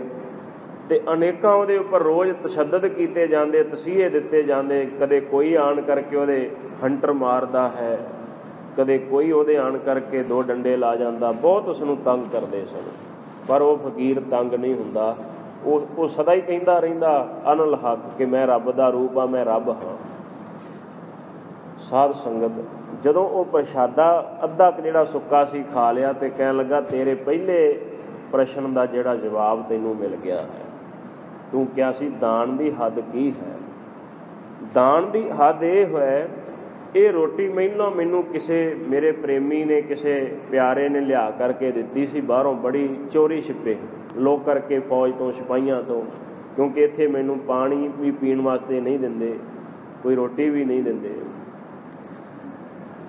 ਤੇ ਅਨੇਕਾਂ ਉਹਦੇ ਉੱਪਰ ਰੋਜ਼ ਤਸ਼ੱਦਦ ਕੀਤੇ ਜਾਂਦੇ, ਤਸੀਹੇ ਦਿੱਤੇ ਜਾਂਦੇ, ਕਦੇ ਕੋਈ ਆਣ ਕਰਕੇ ਉਹਦੇ ਹੰਟਰ ਮਾਰਦਾ ਹੈ, ਕਦੇ ਕੋਈ ਉਹਦੇ ਆਣ ਕਰਕੇ 2 ਡੰਡੇ ਲਾ ਜਾਂਦਾ, ਬਹੁਤ ਉਸ ਨੂੰ ਤੰਗ ਕਰਦੇ ਸਨ। ਪਰ ਉਹ ਫਕੀਰ ਤੰਗ ਨਹੀਂ ਹੁੰਦਾ, ਉਹ ਸਦਾ ਹੀ ਕਹਿੰਦਾ ਰਹਿੰਦਾ ਅਨਲ ਹੱਕ ਕਿ ਮੈਂ ਰੱਬ ਦਾ ਰੂਪ ਹਾਂ, ਮੈਂ ਰੱਬ ਹਾਂ। ਸਾਧ ਸੰਗਤ ਜਦੋਂ ਉਹ ਪ੍ਰਸ਼ਾਦਾ ਅੱਧਾ ਜਿਹੜਾ ਸੁੱਕਾ ਸੀ ਖਾ ਲਿਆ ਤੇ ਕਹਿਣ ਲੱਗਾ ਤੇਰੇ ਪਹਿਲੇ ਪ੍ਰਸ਼ਨ ਦਾ ਜਿਹੜਾ ਜਵਾਬ ਤੈਨੂੰ ਮਿਲ ਗਿਆ ਹੈ। ਤੂੰ ਕਿਹਾ ਸੀ ਦਾਨ ਦੀ ਹੱਦ ਕੀ ਹੈ। ਦਾਨ ਦੀ ਹੱਦ ਇਹ ਹੈ, ਇਹ ਰੋਟੀ ਮੈਨੂੰ ਕਿਸੇ ਮੇਰੇ ਪ੍ਰੇਮੀ ਨੇ, ਕਿਸੇ ਪਿਆਰੇ ਨੇ ਲਿਆ ਕਰਕੇ ਦਿੱਤੀ ਸੀ ਬਾਹਰੋਂ, ਬੜੀ ਚੋਰੀ ਛਿਪੇ ਲੋਕ ਕਰਕੇ, ਫੌਜ ਤੋਂ, ਸਿਪਾਹੀਆਂ ਤੋਂ, ਕਿਉਂਕਿ ਇੱਥੇ ਮੈਨੂੰ ਪਾਣੀ ਵੀ ਪੀਣ ਵਾਸਤੇ ਨਹੀਂ ਦਿੰਦੇ, ਕੋਈ ਰੋਟੀ ਵੀ ਨਹੀਂ ਦਿੰਦੇ।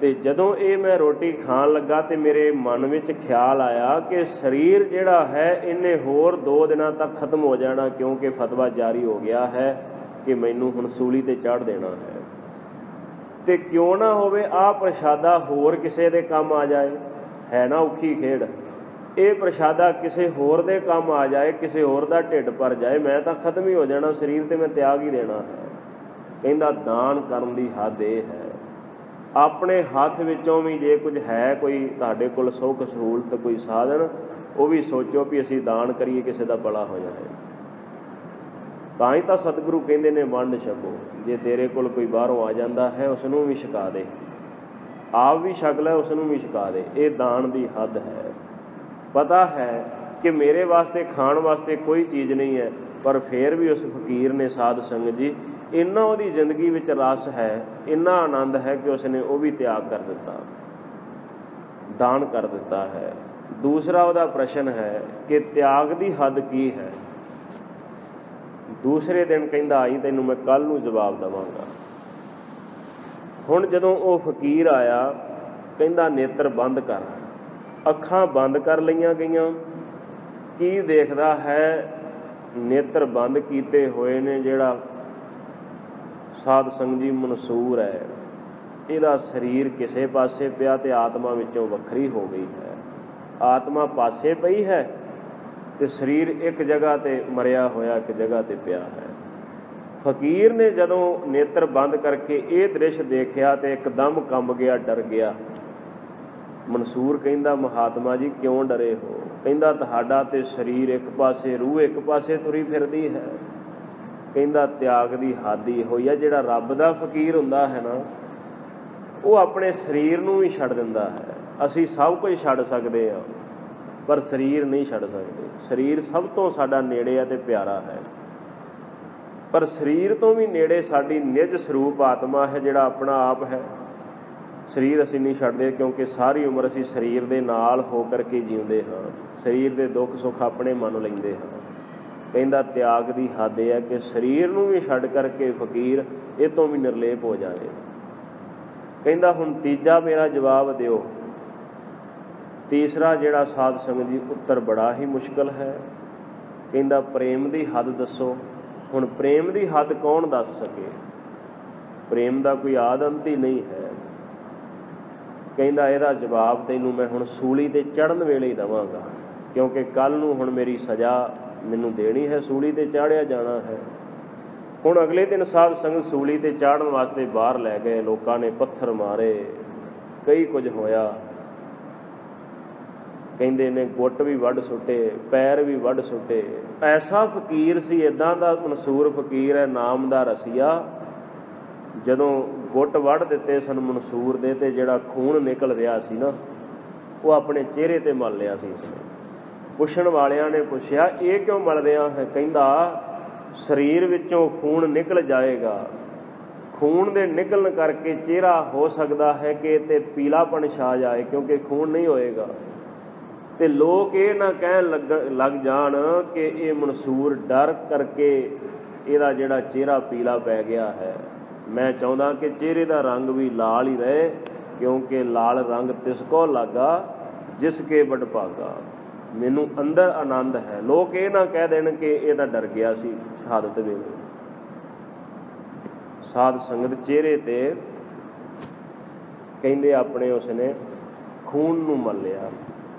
ਤੇ ਜਦੋਂ ਇਹ ਮੈਂ ਰੋਟੀ ਖਾਣ ਲੱਗਾ ਤੇ ਮੇਰੇ ਮਨ ਵਿੱਚ ਖਿਆਲ ਆਇਆ ਕਿ ਸਰੀਰ ਜਿਹੜਾ ਹੈ ਇਹਨੇ ਹੋਰ 2 ਦਿਨਾਂ ਤੱਕ ਖਤਮ ਹੋ ਜਾਣਾ, ਕਿਉਂਕਿ ਫਤਵਾ ਜਾਰੀ ਹੋ ਗਿਆ ਹੈ ਕਿ ਮੈਨੂੰ ਹੁਣ ਸੂਲੀ ਤੇ ਚਾੜ੍ਹ ਦੇਣਾ ਹੈ। ਤੇ ਕਿਉਂ ਨਾ ਹੋਵੇ ਆਹ ਪ੍ਰਸ਼ਾਦਾ ਹੋਰ ਕਿਸੇ ਦੇ ਕੰਮ ਆ ਜਾਏ, ਹੈ ਨਾ ਔਖੀ ਖੇਡ। ਇਹ ਪ੍ਰਸ਼ਾਦਾ ਕਿਸੇ ਹੋਰ ਦੇ ਕੰਮ ਆ ਜਾਏ, ਕਿਸੇ ਹੋਰ ਦਾ ਢਿੱਡ ਭਰ ਜਾਏ, ਮੈਂ ਤਾਂ ਖਤਮ ਹੀ ਹੋ ਜਾਣਾ, ਸਰੀਰ ਤੇ ਮੈਂ ਤਿਆਗ ਹੀ ਦੇਣਾ ਹੈ। ਕਹਿੰਦਾ ਦਾਨ ਕਰਨ ਦੀ ਹੱਦ ਇਹ ਹੈ, ਆਪਣੇ ਹੱਥ ਵਿੱਚੋਂ ਵੀ ਜੇ ਕੁਝ ਹੈ, ਕੋਈ ਤੁਹਾਡੇ ਕੋਲ ਸੁੱਖ ਸਹੂਲਤ, ਕੋਈ ਸਾਧਨ, ਉਹ ਵੀ ਸੋਚੋ ਵੀ ਅਸੀਂ ਦਾਨ ਕਰੀਏ, ਕਿਸੇ ਦਾ ਭਲਾ ਹੋ ਜਾਏ। ਤਾਂ ਹੀ ਤਾਂ ਸਤਿਗੁਰੂ ਕਹਿੰਦੇ ਨੇ ਵੰਡ ਛਕੋ। ਜੇ ਤੇਰੇ ਕੋਲ ਕੋਈ ਬਾਹਰੋਂ ਆ ਜਾਂਦਾ ਹੈ ਉਸ ਨੂੰ ਵੀ ਛਕਾ ਦੇ, ਆਪ ਵੀ ਛਕ ਲੈ, ਉਸ ਨੂੰ ਵੀ ਛਕਾ ਦੇ। ਇਹ ਦਾਨ ਦੀ ਹੱਦ ਹੈ। ਪਤਾ ਹੈ ਕਿ ਮੇਰੇ ਵਾਸਤੇ ਖਾਣ ਵਾਸਤੇ ਕੋਈ ਚੀਜ਼ ਨਹੀਂ ਹੈ, ਪਰ ਫਿਰ ਵੀ ਉਸ ਫਕੀਰ ਨੇ ਸਾਧ ਸੰਗਤ ਜੀ ਇੰਨਾ ਉਹਦੀ ਜ਼ਿੰਦਗੀ ਵਿੱਚ ਰਸ ਹੈ, ਇੰਨਾ ਆਨੰਦ ਹੈ ਕਿ ਉਸਨੇ ਉਹ ਵੀ ਤਿਆਗ ਕਰ ਦਿੱਤਾ, ਦਾਨ ਕਰ ਦਿੱਤਾ ਹੈ। ਦੂਸਰਾ ਉਹਦਾ ਪ੍ਰਸ਼ਨ ਹੈ ਕਿ ਤਿਆਗ ਦੀ ਹੱਦ ਕੀ ਹੈ। ਦੂਸਰੇ ਦਿਨ ਕਹਿੰਦਾ ਆਈ, ਤੈਨੂੰ ਮੈਂ ਕੱਲ੍ਹ ਨੂੰ ਜਵਾਬ ਦੇਵਾਂਗਾ। ਹੁਣ ਜਦੋਂ ਉਹ ਫਕੀਰ ਆਇਆ, ਕਹਿੰਦਾ ਨੇਤਰ ਬੰਦ ਕਰ। ਅੱਖਾਂ ਬੰਦ ਕਰ ਲਈਆਂ ਗਈਆਂ। ਕੀ ਦੇਖਦਾ ਹੈ? ਨੇਤਰ ਬੰਦ ਕੀਤੇ ਹੋਏ ਨੇ ਜਿਹੜਾ ਸਾਧ ਸੰਗਤ ਜੀ ਮਨਸੂਰ ਹੈ, ਇਹਦਾ ਸਰੀਰ ਕਿਸੇ ਪਾਸੇ ਪਿਆ ਤੇ ਆਤਮਾ ਵਿੱਚੋਂ ਵੱਖਰੀ ਹੋ ਗਈ ਹੈ। ਆਤਮਾ ਪਾਸੇ ਪਈ ਹੈ ਤੇ ਸਰੀਰ ਇੱਕ ਜਗ੍ਹਾ ਤੇ ਮਰਿਆ ਹੋਇਆ ਇੱਕ ਜਗ੍ਹਾ ਤੇ ਪਿਆ ਹੈ। ਫਕੀਰ ਨੇ ਜਦੋਂ ਨੇਤਰ ਬੰਦ ਕਰਕੇ ਇਹ ਦ੍ਰਿਸ਼ ਦੇਖਿਆ ਤੇ ਇੱਕਦਮ ਕੰਬ ਗਿਆ, ਡਰ ਗਿਆ। ਮਨਸੂਰ ਕਹਿੰਦਾ, ਮਹਾਤਮਾ ਜੀ ਕਿਉਂ ਡਰੇ ਹੋ? ਕਹਿੰਦਾ, ਤੁਹਾਡਾ ਤੇ ਸਰੀਰ ਇੱਕ ਪਾਸੇ, ਰੂਹ ਇੱਕ ਪਾਸੇ ਤੁਰੀ ਫਿਰਦੀ ਹੈ। ਕਹਿੰਦਾ, ਤਿਆਗ ਦੀ ਹੱਦ ਹੀ ਹੋਈ ਆ। ਜਿਹੜਾ ਰੱਬ ਦਾ ਫਕੀਰ ਹੁੰਦਾ ਹੈ ਨਾ, ਉਹ ਆਪਣੇ ਸਰੀਰ ਨੂੰ ਵੀ ਛੱਡ ਦਿੰਦਾ ਹੈ। ਅਸੀਂ ਸਭ ਕੁਝ ਛੱਡ ਸਕਦੇ ਹਾਂ ਪਰ ਸਰੀਰ ਨਹੀਂ ਛੱਡ ਸਕਦੇ। ਸਰੀਰ ਸਭ ਤੋਂ ਸਾਡਾ ਨੇੜੇ ਹੈ ਤੇ ਪਿਆਰਾ ਹੈ, ਪਰ ਸਰੀਰ ਤੋਂ ਵੀ ਨੇੜੇ ਸਾਡੀ ਨਿਜ ਸਰੂਪ ਆਤਮਾ ਹੈ, ਜਿਹੜਾ ਆਪਣਾ ਆਪ ਹੈ। ਸਰੀਰ ਅਸੀਂ ਨਹੀਂ ਛੱਡਦੇ ਕਿਉਂਕਿ ਸਾਰੀ ਉਮਰ ਅਸੀਂ ਸਰੀਰ ਦੇ ਨਾਲ ਹੋ ਕਰਕੇ ਜਿਉਂਦੇ ਹਾਂ, ਸਰੀਰ ਦੇ ਦੁੱਖ ਸੁੱਖ ਆਪਣੇ ਮੰਨ ਲੈਂਦੇ ਹਾਂ। ਕਹਿੰਦਾ, ਤਿਆਗ ਦੀ ਹੱਦ ਇਹ ਹੈ ਕਿ ਸਰੀਰ ਨੂੰ ਵੀ ਛੱਡ ਕਰਕੇ ਫਕੀਰ ਇਹ ਤੋਂ ਵੀ ਨਿਰਲੇਪ ਹੋ ਜਾਵੇ। ਕਹਿੰਦਾ, ਹੁਣ ਤੀਜਾ ਮੇਰਾ ਜਵਾਬ ਦਿਓ। ਤੀਸਰਾ ਜਿਹੜਾ ਸਾਧ ਸੰਗਤ ਜੀ ਉੱਤਰ ਬੜਾ ਹੀ ਮੁਸ਼ਕਲ ਹੈ। ਕਹਿੰਦਾ, ਪ੍ਰੇਮ ਦੀ ਹੱਦ ਦੱਸੋ। ਹੁਣ ਪ੍ਰੇਮ ਦੀ ਹੱਦ ਕੌਣ ਦੱਸ ਸਕੇ? ਪ੍ਰੇਮ ਦਾ ਕੋਈ ਆਦਿ ਅੰਤ ਹੀ ਨਹੀਂ ਹੈ। ਕਹਿੰਦਾ, ਇਹਦਾ ਜਵਾਬ ਤੈਨੂੰ ਮੈਂ ਹੁਣ ਸੂਲੀ 'ਤੇ ਚੜ੍ਹਨ ਵੇਲੇ ਹੀ ਦੇਵਾਂਗਾ, ਕਿਉਂਕਿ ਕੱਲ੍ਹ ਨੂੰ ਹੁਣ ਮੇਰੀ ਸਜ਼ਾ ਮੈਨੂੰ ਦੇਣੀ ਹੈ, ਸੂਲੀ 'ਤੇ ਚਾੜ੍ਹਿਆ ਜਾਣਾ ਹੈ। ਹੁਣ ਅਗਲੇ ਦਿਨ ਸਾਧ ਸੰਗਤ ਸੂਲੀ 'ਤੇ ਚਾੜ੍ਹਨ ਵਾਸਤੇ ਬਾਹਰ ਲੈ ਗਏ। ਲੋਕਾਂ ਨੇ ਪੱਥਰ ਮਾਰੇ, ਕਈ ਕੁਝ ਹੋਇਆ। ਕਹਿੰਦੇ ਨੇ ਗੁੱਟ ਵੀ ਵੱਢ ਸੁੱਟੇ, ਪੈਰ ਵੀ ਵੱਢ ਸੁੱਟੇ। ਐਸਾ ਫਕੀਰ ਸੀ, ਇੱਦਾਂ ਦਾ ਮਨਸੂਰ ਫਕੀਰ ਹੈ, ਨਾਮ ਦਾ ਰਸੀਆ। ਜਦੋਂ ਗੁੱਟ ਵੱਢ ਦਿੱਤੇ ਸਨ ਮਨਸੂਰ ਦੇ, ਤੇ ਜਿਹੜਾ ਖੂਨ ਨਿਕਲ ਰਿਹਾ ਸੀ ਨਾ, ਉਹ ਆਪਣੇ ਚਿਹਰੇ 'ਤੇ ਮਲ ਲਿਆ ਸੀ ਇਸਨੇ। ਪੁੱਛਣ ਵਾਲਿਆਂ ਨੇ ਪੁੱਛਿਆ, ਇਹ ਕਿਉਂ ਮਲ ਰਿਹਾ ਹੈ? ਕਹਿੰਦਾ, ਸਰੀਰ ਵਿੱਚੋਂ ਖੂਨ ਨਿਕਲ ਜਾਏਗਾ, ਖੂਨ ਦੇ ਨਿਕਲਣ ਕਰਕੇ ਚਿਹਰਾ ਹੋ ਸਕਦਾ ਹੈ ਕਿ ਤੇ ਪੀਲਾਪਣ ਛਾ ਜਾਏ, ਕਿਉਂਕਿ ਖੂਨ ਨਹੀਂ ਹੋਏਗਾ। ਤੇ ਲੋਕ ਇਹ ਨਾ ਕਹਿਣ ਲੱਗ ਜਾਣ ਕਿ ਇਹ ਮਨਸੂਰ ਡਰ ਕਰਕੇ ਇਹਦਾ ਜਿਹੜਾ ਚਿਹਰਾ ਪੀਲਾ ਪੈ ਗਿਆ ਹੈ। ਮੈਂ ਚਾਹੁੰਦਾ ਕਿ ਚਿਹਰੇ ਦਾ ਰੰਗ ਵੀ ਲਾਲ ਹੀ ਰਹੇ, ਕਿਉਂਕਿ ਲਾਲ ਰੰਗ ਤਿਸ ਕੋ ਲਾਗਾ ਜਿਸ ਕੇ ਵਡ ਭਾਗਾ। ਮੈਨੂੰ ਅੰਦਰ ਆਨੰਦ ਹੈ। ਲੋਕ ਇਹ ਨਾ ਕਹਿ ਦੇਣ ਕਿ ਇਹ ਤਾਂ ਡਰ ਗਿਆ ਸੀ ਸ਼ਹਾਦਤ ਵੇਲੇ। ਸਾਧ ਸੰਗਤ ਚਿਹਰੇ 'ਤੇ ਕਹਿੰਦੇ ਆਪਣੇ ਉਸਨੇ ਖੂਨ ਨੂੰ ਮੱਲਿਆ।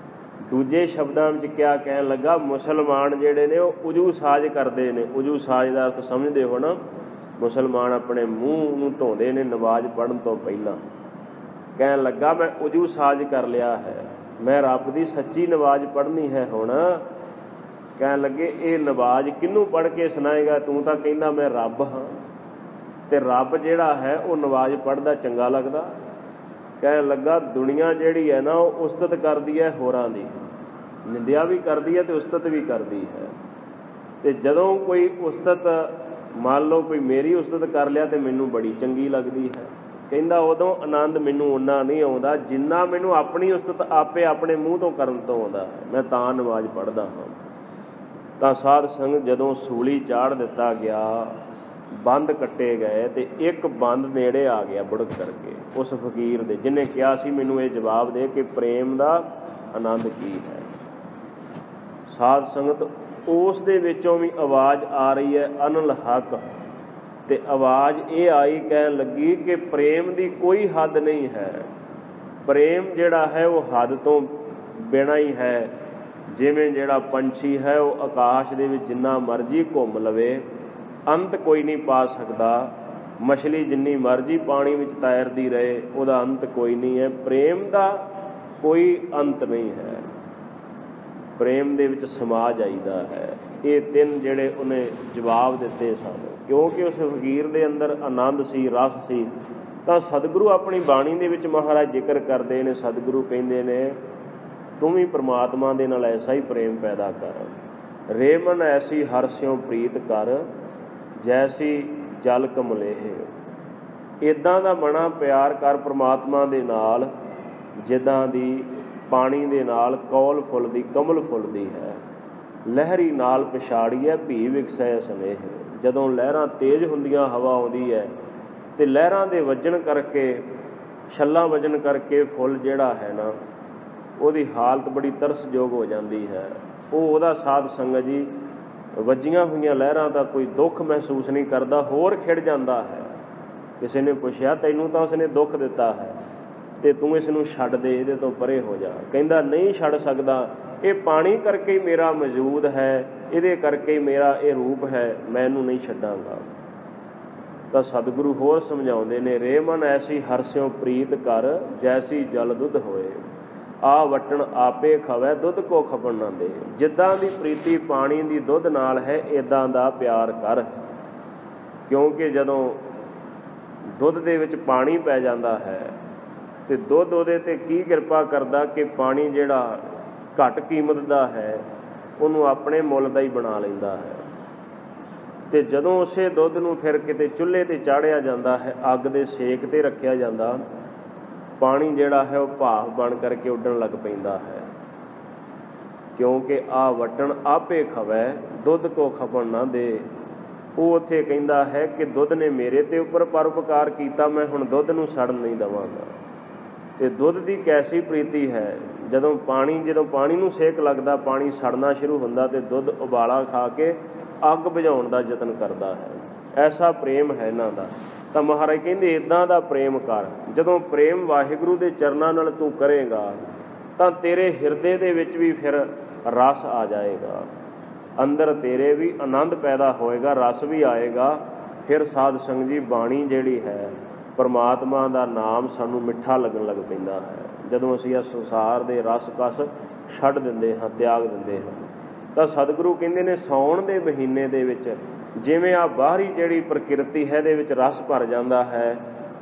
ਦੂਜੇ ਸ਼ਬਦਾਂ ਵਿੱਚ ਕਿਆ ਕਹਿਣ ਲੱਗਾ, ਮੁਸਲਮਾਨ ਜਿਹੜੇ ਨੇ ਉਹ ਉਜੂ ਸਾਜ ਕਰਦੇ ਨੇ। ਉਜੂ ਸਾਜ ਦਾ ਅਰਥ ਸਮਝਦੇ ਹੋ ਨਾ? ਮੁਸਲਮਾਨ ਆਪਣੇ ਮੂੰਹ ਨੂੰ ਧੋਂਦੇ ਨੇ ਨਮਾਜ਼ ਪੜ੍ਹਨ ਤੋਂ ਪਹਿਲਾਂ। ਕਹਿਣ ਲੱਗਾ, ਮੈਂ ਉਜੂ ਸਾਜ ਕਰ ਲਿਆ ਹੈ, ਮੈਂ ਰੱਬ ਦੀ ਸੱਚੀ ਨਮਾਜ਼ ਪੜ੍ਹਨੀ ਹੈ। ਹੁਣ ਕਹਿਣ ਲੱਗੇ, ਇਹ ਨਮਾਜ਼ ਕਿਹਨੂੰ ਪੜ੍ਹ ਕੇ ਸੁਣਾਏਗਾ? ਤੂੰ ਤਾਂ ਕਹਿੰਦਾ ਮੈਂ ਰੱਬ ਹਾਂ, ਤੇ ਰੱਬ ਜਿਹੜਾ ਹੈ ਉਹ ਨਮਾਜ਼ ਪੜ੍ਹਦਾ ਚੰਗਾ ਲੱਗਦਾ? ਕਹਿਣ ਲੱਗਾ, ਦੁਨੀਆ ਜਿਹੜੀ ਹੈ ਨਾ ਉਹ ਉਸਤਤ ਕਰਦੀ ਹੈ ਹੋਰਾਂ ਦੀ, ਨਿੰਦਿਆ ਵੀ ਕਰਦੀ ਹੈ ਤੇ ਉਸਤਤ ਵੀ ਕਰਦੀ ਹੈ। ਤੇ ਜਦੋਂ ਕੋਈ ਉਸਤਤ, ਮੰਨ ਲਓ ਕੋਈ ਮੇਰੀ ਉਸਤਤ ਕਰ ਲਿਆ ਤੇ ਮੈਨੂੰ ਬੜੀ ਚੰਗੀ ਲੱਗਦੀ ਹੈ। ਕਹਿੰਦਾ, ਉਦੋਂ ਆਨੰਦ ਮੈਨੂੰ ਓਨਾ ਨਹੀਂ ਆਉਂਦਾ ਜਿੰਨਾ ਮੈਨੂੰ ਆਪਣੀ ਉਸਤਤ ਆਪੇ ਆਪਣੇ ਮੂੰਹ ਤੋਂ ਕਰਨ ਤੋਂ ਆਉਂਦਾ ਹੈ। ਮੈਂ ਤਾਂ ਨਮਾਜ਼ ਪੜ੍ਹਦਾ ਹਾਂ। ਤਾਂ ਸਾਧ ਸੰਗਤ ਜਦੋਂ ਸੂਲੀ ਚਾੜ੍ਹ ਦਿੱਤਾ ਗਿਆ, ਬੰਦ ਕੱਟੇ ਗਏ, ਤੇ ਇੱਕ ਬੰਦ ਨੇੜੇ ਆ ਗਿਆ ਬੁੜਕ ਕਰਕੇ ਉਸ ਫਕੀਰ ਦੇ, ਜਿਹਨੇ ਕਿਹਾ ਸੀ ਮੈਨੂੰ ਇਹ ਜਵਾਬ ਦੇ ਕਿ ਪ੍ਰੇਮ ਦਾ ਆਨੰਦ ਕੀ ਹੈ। ਸਾਧ ਸੰਗਤ ਉਸ ਦੇ ਵਿੱਚੋਂ ਵੀ ਆਵਾਜ਼ ਆ ਰਹੀ ਹੈ, ਅਨਲ ਹੱਕ। ਤੇ ਆਵਾਜ਼ ਇਹ ਆਈ, ਕਹਿਣ ਲੱਗੀ ਕਿ ਪ੍ਰੇਮ ਦੀ ਕੋਈ ਹੱਦ ਨਹੀਂ ਹੈ। ਪ੍ਰੇਮ ਜਿਹੜਾ ਹੈ ਉਹ ਹੱਦ ਤੋਂ ਬਿਨਾਂ ਹੀ ਹੈ। ਜਿਵੇਂ ਜਿਹੜਾ ਪੰਛੀ ਹੈ ਉਹ ਆਕਾਸ਼ ਦੇ ਵਿੱਚ ਜਿੰਨਾ ਮਰਜ਼ੀ ਘੁੰਮ ਲਵੇ, ਅੰਤ ਕੋਈ ਨਹੀਂ ਪਾ ਸਕਦਾ। ਮਛਲੀ ਜਿੰਨੀ ਮਰਜ਼ੀ ਪਾਣੀ ਵਿੱਚ ਤੈਰਦੀ ਰਹੇ, ਉਹਦਾ ਅੰਤ ਕੋਈ ਨਹੀਂ ਹੈ। ਪ੍ਰੇਮ ਦਾ ਕੋਈ ਅੰਤ ਨਹੀਂ ਹੈ। ਪ੍ਰੇਮ ਦੇ ਵਿੱਚ ਸਮਾ ਜਾਈਦਾ ਹੈ। ਇਹ ਤਿੰਨ ਜਿਹੜੇ ਉਹਨੇ ਜਵਾਬ ਦਿੱਤੇ ਸਨ, ਕਿਉਂਕਿ ਉਸ ਫਕੀਰ ਦੇ ਅੰਦਰ ਆਨੰਦ ਸੀ, ਰਸ ਸੀ। ਤਾਂ ਸਤਿਗੁਰੂ ਆਪਣੀ ਬਾਣੀ ਦੇ ਵਿੱਚ ਮਹਾਰਾਜ ਜ਼ਿਕਰ ਕਰਦੇ ਨੇ। ਸਤਿਗੁਰੂ ਕਹਿੰਦੇ ਨੇ, ਤੂੰ ਵੀ ਪ੍ਰਮਾਤਮਾ ਦੇ ਨਾਲ ਐਸਾ ਹੀ ਪ੍ਰੇਮ ਪੈਦਾ ਕਰ। ਰੇ ਮਨ ਐਸੀ ਹਰਿ ਸਿਉ ਪ੍ਰੀਤ ਕਰ, ਜੈਸੀ ਜਲ ਕਮਲੇਹ। ਇੱਦਾਂ ਦਾ ਬਣਾ ਪਿਆਰ ਕਰ ਪ੍ਰਮਾਤਮਾ ਦੇ ਨਾਲ, ਜਿੱਦਾਂ ਦੀ ਪਾਣੀ ਦੇ ਨਾਲ ਕੌਲ ਫੁੱਲਦੀ, ਕਮਲ ਫੁੱਲਦੀ ਹੈ। ਲਹਿਰੀ ਨਾਲ ਪਛਾੜੀਐ ਭੀ ਵਿਕਸੈ ਸਨੇਹ। ਜਦੋਂ ਲਹਿਰਾਂ ਤੇਜ਼ ਹੁੰਦੀਆਂ, ਹਵਾ ਆਉਂਦੀ ਹੈ ਤੇ ਲਹਿਰਾਂ ਦੇ ਵੱਜਣ ਕਰਕੇ, ਛੱਲਾਂ ਵੱਜਣ ਕਰਕੇ ਫੁੱਲ ਜਿਹੜਾ ਹੈ ਨਾ, ਉਹਦੀ ਹਾਲਤ ਬੜੀ ਤਰਸਯੋਗ ਹੋ ਜਾਂਦੀ ਹੈ। ਉਹਦਾ ਸਾਧ ਸੰਗਤ ਜੀ ਵੱਜੀਆਂ ਹੋਈਆਂ ਲਹਿਰਾਂ ਦਾ ਕੋਈ ਦੁੱਖ ਮਹਿਸੂਸ ਨਹੀਂ ਕਰਦਾ, ਹੋਰ ਖਿੜ ਜਾਂਦਾ ਹੈ। ਕਿਸੇ ਨੇ ਪੁੱਛਿਆ ਤੈਨੂੰ ਤਾਂ ਉਸਨੇ ਦੁੱਖ ਦਿੱਤਾ ਹੈ ਤੇ ਤੂੰ ਇਸ ਨੂੰ ਛੱਡ ਦੇ, ਇਹਦੇ ਤੋਂ ਪਰੇ ਹੋ ਜਾ। ਕਹਿੰਦਾ ਨਹੀਂ ਛੱਡ ਸਕਦਾ, ਇਹ ਪਾਣੀ ਕਰਕੇ ਹੀ ਮੇਰਾ ਮੌਜੂਦ ਹੈ, ਇਹਦੇ ਕਰਕੇ ਹੀ ਮੇਰਾ ਇਹ ਰੂਪ ਹੈ, ਮੈਂ ਇਹਨੂੰ ਨਹੀਂ ਛੱਡਾਂਗਾ। ਤਾਂ ਸਤਿਗੁਰੂ ਹੋਰ ਸਮਝਾਉਂਦੇ ਨੇ, ਰੇ ਮਨ ਐਸੀ ਹਰਸਿਓ ਪ੍ਰੀਤ ਕਰ, ਜੈਸੀ ਜਲ ਦੁੱਧ ਹੋਏ, ਆ ਵਟਣ ਆਪੇ ਖਵੈ ਦੁੱਧ ਕੋ ਖਪਣ ਨਾ ਦੇ। ਜਿੱਦਾਂ ਦੀ ਪ੍ਰੀਤੀ ਪਾਣੀ ਦੀ ਦੁੱਧ ਨਾਲ ਹੈ, ਇੱਦਾਂ ਦਾ ਪਿਆਰ ਕਰ। ਕਿਉਂਕਿ ਜਦੋਂ ਦੁੱਧ ਦੇ ਵਿੱਚ ਪਾਣੀ ਪੈ ਜਾਂਦਾ ਹੈ ਤੇ ਦੁੱਧ ਉਹਦੇ 'ਤੇ ਕੀ ਕਿਰਪਾ ਕਰਦਾ ਕਿ ਪਾਣੀ ਜਿਹੜਾ ਘੱਟ ਕੀਮਤ ਦਾ ਹੈ ਉਹਨੂੰ ਆਪਣੇ ਮੁੱਲ ਦਾ ਹੀ ਬਣਾ ਲੈਂਦਾ ਹੈ। ਤੇ ਜਦੋਂ ਉਸੇ ਦੁੱਧ ਨੂੰ ਫਿਰ ਕਿਤੇ ਚੁੱਲ੍ਹੇ 'ਤੇ ਚਾੜ੍ਹਿਆ ਜਾਂਦਾ ਹੈ, ਅੱਗ ਦੇ ਸੇਕ 'ਤੇ ਰੱਖਿਆ ਜਾਂਦਾ, ਪਾਣੀ ਜਿਹੜਾ ਹੈ ਉਹ ਭਾਫ਼ ਬਣ ਕਰਕੇ ਉੱਡਣ ਲੱਗ ਪੈਂਦਾ ਹੈ। ਕਿਉਂਕਿ ਆ ਵਟਣ ਆਪੇ ਖਵੈ ਦੁੱਧ ਕੋ ਖਪਣ ਨਾ ਦੇ। ਉਹ ਉੱਥੇ ਕਹਿੰਦਾ ਹੈ ਕਿ ਦੁੱਧ ਨੇ ਮੇਰੇ 'ਤੇ ਉੱਪਰ ਪਰਉਪਕਾਰ ਕੀਤਾ, ਮੈਂ ਹੁਣ ਦੁੱਧ ਨੂੰ ਸੜਨ ਨਹੀਂ ਦੇਵਾਂਗਾ। ਤੇ ਦੁੱਧ ਦੀ ਕੈਸੀ ਪ੍ਰੀਤੀ ਹੈ, ਜਦੋਂ ਪਾਣੀ ਨੂੰ ਸੇਕ ਲੱਗਦਾ, ਪਾਣੀ ਸੜਨਾ ਸ਼ੁਰੂ ਹੁੰਦਾ ਤੇ ਦੁੱਧ ਉਬਾਲਾ ਖਾ ਕੇ ਅੱਗ ਬੁਝਾਉਣ ਦਾ ਯਤਨ ਕਰਦਾ ਹੈ। ਐਸਾ ਪ੍ਰੇਮ ਹੈ ਇਹਨਾਂ ਦਾ। ਤਾਂ ਮਹਾਰਾਜ ਕਹਿੰਦੇ ਇੱਦਾਂ ਦਾ ਪ੍ਰੇਮ ਕਰ। ਜਦੋਂ ਪ੍ਰੇਮ ਵਾਹਿਗੁਰੂ ਦੇ ਚਰਨਾਂ ਨਾਲ ਤੂੰ ਕਰੇਗਾ ਤਾਂ ਤੇਰੇ ਹਿਰਦੇ ਦੇ ਵਿੱਚ ਵੀ ਫਿਰ ਰਸ ਆ ਜਾਏਗਾ, ਅੰਦਰ ਤੇਰੇ ਵੀ ਆਨੰਦ ਪੈਦਾ ਹੋਏਗਾ, ਰਸ ਵੀ ਆਏਗਾ। ਫਿਰ ਸਾਧ ਸੰਗਤ ਜੀ ਬਾਣੀ ਜਿਹੜੀ ਹੈ, ਪਰਮਾਤਮਾ ਦਾ ਨਾਮ ਸਾਨੂੰ ਮਿੱਠਾ ਲੱਗਣ ਲੱਗ ਪੈਂਦਾ ਹੈ। ਜਦੋਂ ਅਸੀਂ ਇਸ ਸੰਸਾਰ ਦੇ ਰਸ ਕਸ ਛੱਡ ਦਿੰਦੇ ਹਾਂ, ਤਿਆਗ ਦਿੰਦੇ ਹਾਂ। ਤਾਂ ਸਤਿਗੁਰੂ ਕਹਿੰਦੇ ਨੇ ਸਾਉਣ ਦੇ ਮਹੀਨੇ ਦੇ ਵਿੱਚ ਜਿਵੇਂ ਆ ਬਾਹਰੀ ਜਿਹੜੀ ਪ੍ਰਕਿਰਤੀ ਹੈ ਇਹਦੇ ਵਿੱਚ ਰਸ ਭਰ ਜਾਂਦਾ ਹੈ,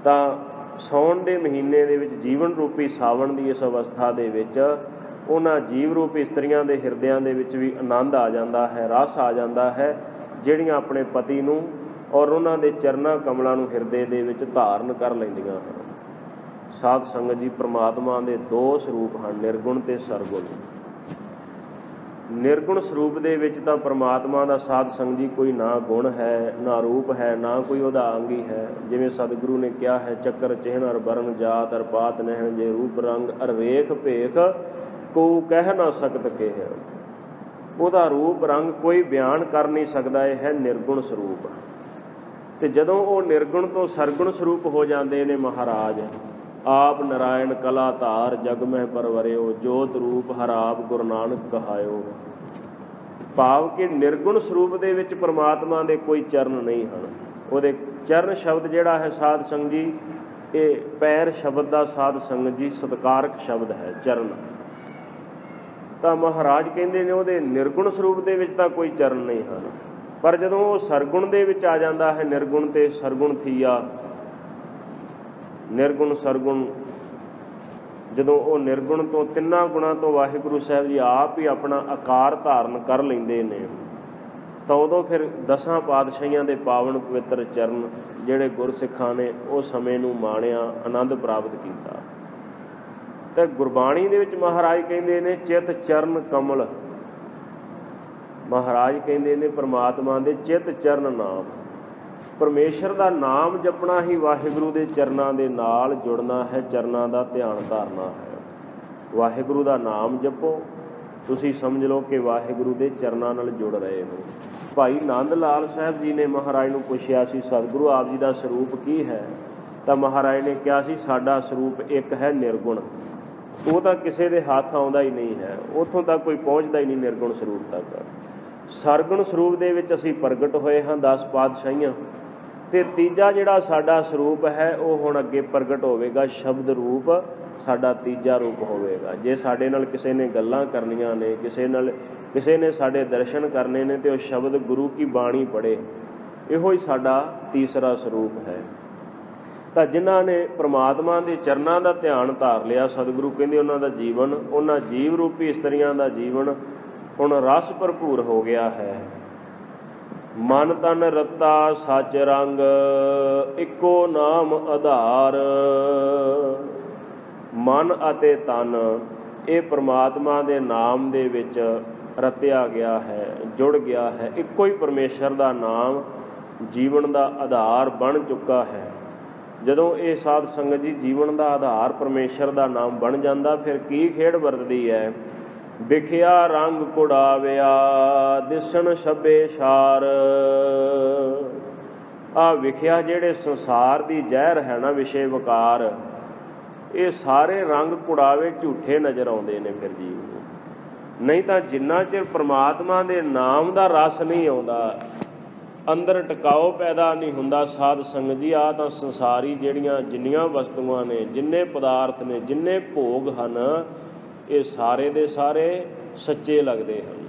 ਤਾਂ ਸਾਉਣ ਦੇ ਮਹੀਨੇ ਦੇ ਵਿੱਚ ਜੀਵਨ ਰੂਪੀ ਸਾਵਣ ਦੀ ਇਸ ਅਵਸਥਾ ਦੇ ਵਿੱਚ ਉਹਨਾਂ ਜੀਵ ਰੂਪ ਇਸਤਰੀਆਂ ਦੇ ਹਿਰਦਿਆਂ ਦੇ ਵਿੱਚ ਵੀ ਆਨੰਦ ਆ ਜਾਂਦਾ ਹੈ, ਰਸ ਆ ਜਾਂਦਾ ਹੈ, ਜਿਹੜੀਆਂ ਆਪਣੇ ਪਤੀ ਨੂੰ ਔਰ ਉਹਨਾਂ ਦੇ ਚਰਨਾਂ ਕਮਲਾਂ ਨੂੰ ਹਿਰਦੇ ਦੇ ਵਿੱਚ ਧਾਰਨ ਕਰ ਲੈਂਦੀਆਂ ਹਨ। ਸਾਧ ਸੰਗਤ ਜੀ, ਪ੍ਰਮਾਤਮਾ ਦੇ ਦੋ ਸਰੂਪ ਹਨ, ਨਿਰਗੁਣ ਤੇ ਸਰਗੁਣ। ਨਿਰਗੁਣ ਸਰੂਪ ਦੇ ਵਿੱਚ ਤਾਂ ਪ੍ਰਮਾਤਮਾ ਦਾ ਸਾਧ ਸੰਗਤ ਜੀ ਕੋਈ ਨਾ ਗੁਣ ਹੈ, ਨਾ ਰੂਪ ਹੈ, ਨਾ ਕੋਈ ਉਹਦਾ ਅੰਗ ਹੀ ਹੈ। ਜਿਵੇਂ ਸਤਿਗੁਰੂ ਨੇ ਕਿਹਾ ਹੈ, ਚੱਕਰ ਚਿਹਨ ਅਰ ਬਰਨ ਜਾਤ ਅਰ ਪਾਤ ਨਹਿਣ, ਜੇ ਰੂਪ ਰੰਗ ਅਰ ਵੇਖ ਭੇਖ ਕੋ ਕਹਿ ਨਾ ਸਕਤ ਕਿਹ। ਉਹਦਾ ਰੂਪ ਰੰਗ ਕੋਈ ਬਿਆਨ ਕਰ ਨਹੀਂ ਸਕਦਾ, ਇਹ ਹੈ ਨਿਰਗੁਣ ਸਰੂਪ। ਤੇ ਜਦੋਂ ਉਹ ਨਿਰਗੁਣ ਤੋਂ ਸਰਗੁਣ ਸਰੂਪ ਹੋ ਜਾਂਦੇ ਨੇ ਮਹਾਰਾਜ, ਆਪ ਨਾਰਾਇਣ ਕਲਾ ਧਾਰ ਜਗ ਮਹਿ ਪਰਵਰਿਓ, ਜੋਤ ਰੂਪ ਹਰ ਆਪ ਗੁਰੂ ਨਾਨਕ ਕਹਾਇਓ। ਭਾਵ ਕਿ ਨਿਰਗੁਣ ਸਰੂਪ ਦੇ ਵਿੱਚ ਪਰਮਾਤਮਾ ਦੇ ਕੋਈ ਚਰਨ ਨਹੀਂ ਹਨ। ਉਹਦੇ ਚਰਨ ਸ਼ਬਦ ਜਿਹੜਾ ਹੈ ਸਾਧ ਸੰਗਤ ਜੀ, ਇਹ ਪੈਰ ਸ਼ਬਦ ਦਾ ਸਾਧ ਸੰਗਤ ਜੀ ਸਤਿਕਾਰਕ ਸ਼ਬਦ ਹੈ, ਚਰਨ। ਤਾਂ ਮਹਾਰਾਜ ਕਹਿੰਦੇ ਨੇ ਉਹਦੇ ਨਿਰਗੁਣ ਸਰੂਪ ਦੇ ਵਿੱਚ ਤਾਂ ਕੋਈ ਚਰਨ ਨਹੀਂ ਹਨ, ਪਰ ਜਦੋਂ ਉਹ ਸਰਗੁਣ ਦੇ ਵਿੱਚ ਆ ਜਾਂਦਾ ਹੈ, ਨਿਰਗੁਣ ਤੇ ਸਰਗੁਣ ਥੀਆ, ਨਿਰਗੁਣ ਸਰਗੁਣ, ਜਦੋਂ ਉਹ ਨਿਰਗੁਣ ਤੋਂ ਤਿੰਨਾਂ ਗੁਣਾਂ ਤੋਂ ਵਾਹਿਗੁਰੂ ਸਾਹਿਬ ਜੀ ਆਪ ਹੀ ਆਪਣਾ ਆਕਾਰ ਧਾਰਨ ਕਰ ਲੈਂਦੇ ਨੇ, ਤਾਂ ਉਦੋਂ ਫਿਰ 10 ਪਾਤਸ਼ਾਹੀਆਂ ਦੇ ਪਾਵਨ ਪਵਿੱਤਰ ਚਰਨ ਜਿਹੜੇ ਗੁਰਸਿੱਖਾਂ ਨੇ ਉਹ ਸਮੇਂ ਨੂੰ ਮਾਣਿਆ, ਆਨੰਦ ਪ੍ਰਾਪਤ ਕੀਤਾ। ਤੇ ਗੁਰਬਾਣੀ ਦੇ ਵਿੱਚ ਮਹਾਰਾਜ ਕਹਿੰਦੇ ਨੇ ਚਿਤ ਚਰਨ ਕਮਲ, ਮਹਾਰਾਜ ਕਹਿੰਦੇ ਨੇ ਪਰਮਾਤਮਾ ਦੇ ਚਿਤ ਚਰਨ ਨਾਮ, ਪਰਮੇਸ਼ਰ ਦਾ ਨਾਮ ਜਪਣਾ ਹੀ ਵਾਹਿਗੁਰੂ ਦੇ ਚਰਨਾਂ ਦੇ ਨਾਲ ਜੁੜਨਾ ਹੈ, ਚਰਨਾਂ ਦਾ ਧਿਆਨ ਧਾਰਨਾ ਹੈ। ਵਾਹਿਗੁਰੂ ਦਾ ਨਾਮ ਜਪੋ, ਤੁਸੀਂ ਸਮਝ ਲਓ ਕਿ ਵਾਹਿਗੁਰੂ ਦੇ ਚਰਨਾਂ ਨਾਲ ਜੁੜ ਰਹੇ ਹੋ। ਭਾਈ ਨੰਦ ਲਾਲ ਸਾਹਿਬ ਜੀ ਨੇ ਮਹਾਰਾਜ ਨੂੰ ਪੁੱਛਿਆ ਸੀ, ਸਤਿਗੁਰੂ ਆਪ ਜੀ ਦਾ ਸਰੂਪ ਕੀ ਹੈ? ਤਾਂ ਮਹਾਰਾਜ ਨੇ ਕਿਹਾ ਸੀ, ਸਾਡਾ ਸਰੂਪ ਇੱਕ ਹੈ ਨਿਰਗੁਣ। ਉਹ ਤਾਂ ਕਿਸੇ ਦੇ ਹੱਥ ਆਉਂਦਾ ਹੀ ਨਹੀਂ ਹੈ, ਉੱਥੋਂ ਤੱਕ ਕੋਈ ਪਹੁੰਚਦਾ ਹੀ ਨਹੀਂ ਨਿਰਗੁਣ ਸਰੂਪ ਤੱਕ। ਸਰਗੁਣ ਸਰੂਪ ਦੇ ਵਿੱਚ ਅਸੀਂ ਪ੍ਰਗਟ ਹੋਏ ਹਾਂ 10 ਪਾਤਸ਼ਾਹੀਆਂ, ਤੇ ਤੀਜਾ ਜਿਹੜਾ ਸਾਡਾ ਸਰੂਪ ਹੈ ਉਹ ਹੁਣ ਅੱਗੇ ਪ੍ਰਗਟ ਹੋਵੇਗਾ, ਸ਼ਬਦ ਰੂਪ ਸਾਡਾ ਤੀਜਾ ਰੂਪ ਹੋਵੇਗਾ। ਜੇ ਸਾਡੇ ਨਾਲ ਕਿਸੇ ਨੇ ਗੱਲਾਂ ਕਰਨੀਆਂ ਨੇ, ਕਿਸੇ ਨੇ ਸਾਡੇ ਦਰਸ਼ਨ ਕਰਨੇ ਨੇ, ਤੇ ਉਹ ਸ਼ਬਦ ਗੁਰੂ ਕੀ ਬਾਣੀ ਪੜ੍ਹੇ, ਇਹੋ ਹੀ ਸਾਡਾ ਤੀਸਰਾ ਸਰੂਪ ਹੈ। ਤਾਂ ਜਿਨ੍ਹਾਂ ਨੇ ਪ੍ਰਮਾਤਮਾ ਦੇ ਚਰਨਾਂ ਦਾ ਧਿਆਨ ਧਾਰ ਲਿਆ, ਸਤਿਗੁਰੂ ਕਹਿੰਦੇ ਉਹਨਾਂ ਦਾ ਜੀਵਨ, ਉਹਨਾਂ ਜੀਵ ਰੂਪੀ ਇਸਤਰੀਆਂ ਦਾ ਜੀਵਨ ਹੁਣ ਰਸ ਭਰਪੂਰ ਹੋ ਗਿਆ ਹੈ। ਮਨ ਤਨ ਰਤਾ ਸੱਚ ਰੰਗ, ਇੱਕੋ ਨਾਮ ਆਧਾਰ। ਮਨ ਅਤੇ ਤਨ ਇਹ ਪ੍ਰਮਾਤਮਾ ਦੇ ਨਾਮ ਦੇ ਵਿੱਚ ਰਤਿਆ ਗਿਆ ਹੈ, ਜੁੜ ਗਿਆ ਹੈ। ਇੱਕੋ ਹੀ ਪਰਮੇਸ਼ਰ ਦਾ ਨਾਮ ਜੀਵਨ ਦਾ ਆਧਾਰ ਬਣ ਚੁੱਕਾ ਹੈ। ਜਦੋਂ ਇਹ ਸਾਧ ਸੰਗਤ ਜੀ ਜੀਵਨ ਦਾ ਆਧਾਰ ਪਰਮੇਸ਼ਰ ਦਾ ਨਾਮ ਬਣ ਜਾਂਦਾ, ਫਿਰ ਕੀ ਖੇਡ ਵਰਤਦੀ ਹੈ? ਵਿਖਿਆ ਰੰਗ ਕੁੜਾਵਿਆ, ਦਿਸਣ ਛੱਬੇ ਛਾਰ। ਆ ਵਿਖਿਆ ਜਿਹੜੇ ਸੰਸਾਰ ਦੀ ਜ਼ਹਿਰ ਹੈ ਨਾ ਵਿਸ਼ੇ ਵਿਕਾਰ, ਇਹ ਸਾਰੇ ਰੰਗ ਕੁੜਾਵੇ ਝੂਠੇ ਨਜ਼ਰ ਆਉਂਦੇ ਨੇ ਫਿਰ ਜੀਵ ਨੂੰ। ਨਹੀਂ ਤਾਂ ਜਿੰਨਾ ਚਿਰ ਪ੍ਰਮਾਤਮਾ ਦੇ ਨਾਮ ਦਾ ਰਸ ਨਹੀਂ ਆਉਂਦਾ, ਅੰਦਰ ਟਿਕਾਓ ਪੈਦਾ ਨਹੀਂ ਹੁੰਦਾ। ਸਾਧ ਸੰਗਤ ਜੀ, ਆਹ ਤਾਂ ਸੰਸਾਰੀ ਜਿਹੜੀਆਂ ਜਿੰਨੀਆਂ ਵਸਤੂਆਂ ਨੇ, ਜਿੰਨੇ ਪਦਾਰਥ ਨੇ, ਜਿੰਨੇ ਭੋਗ ਹਨ, ਇਹ ਸਾਰੇ ਦੇ ਸਾਰੇ ਸੱਚੇ ਲੱਗਦੇ ਹਨ।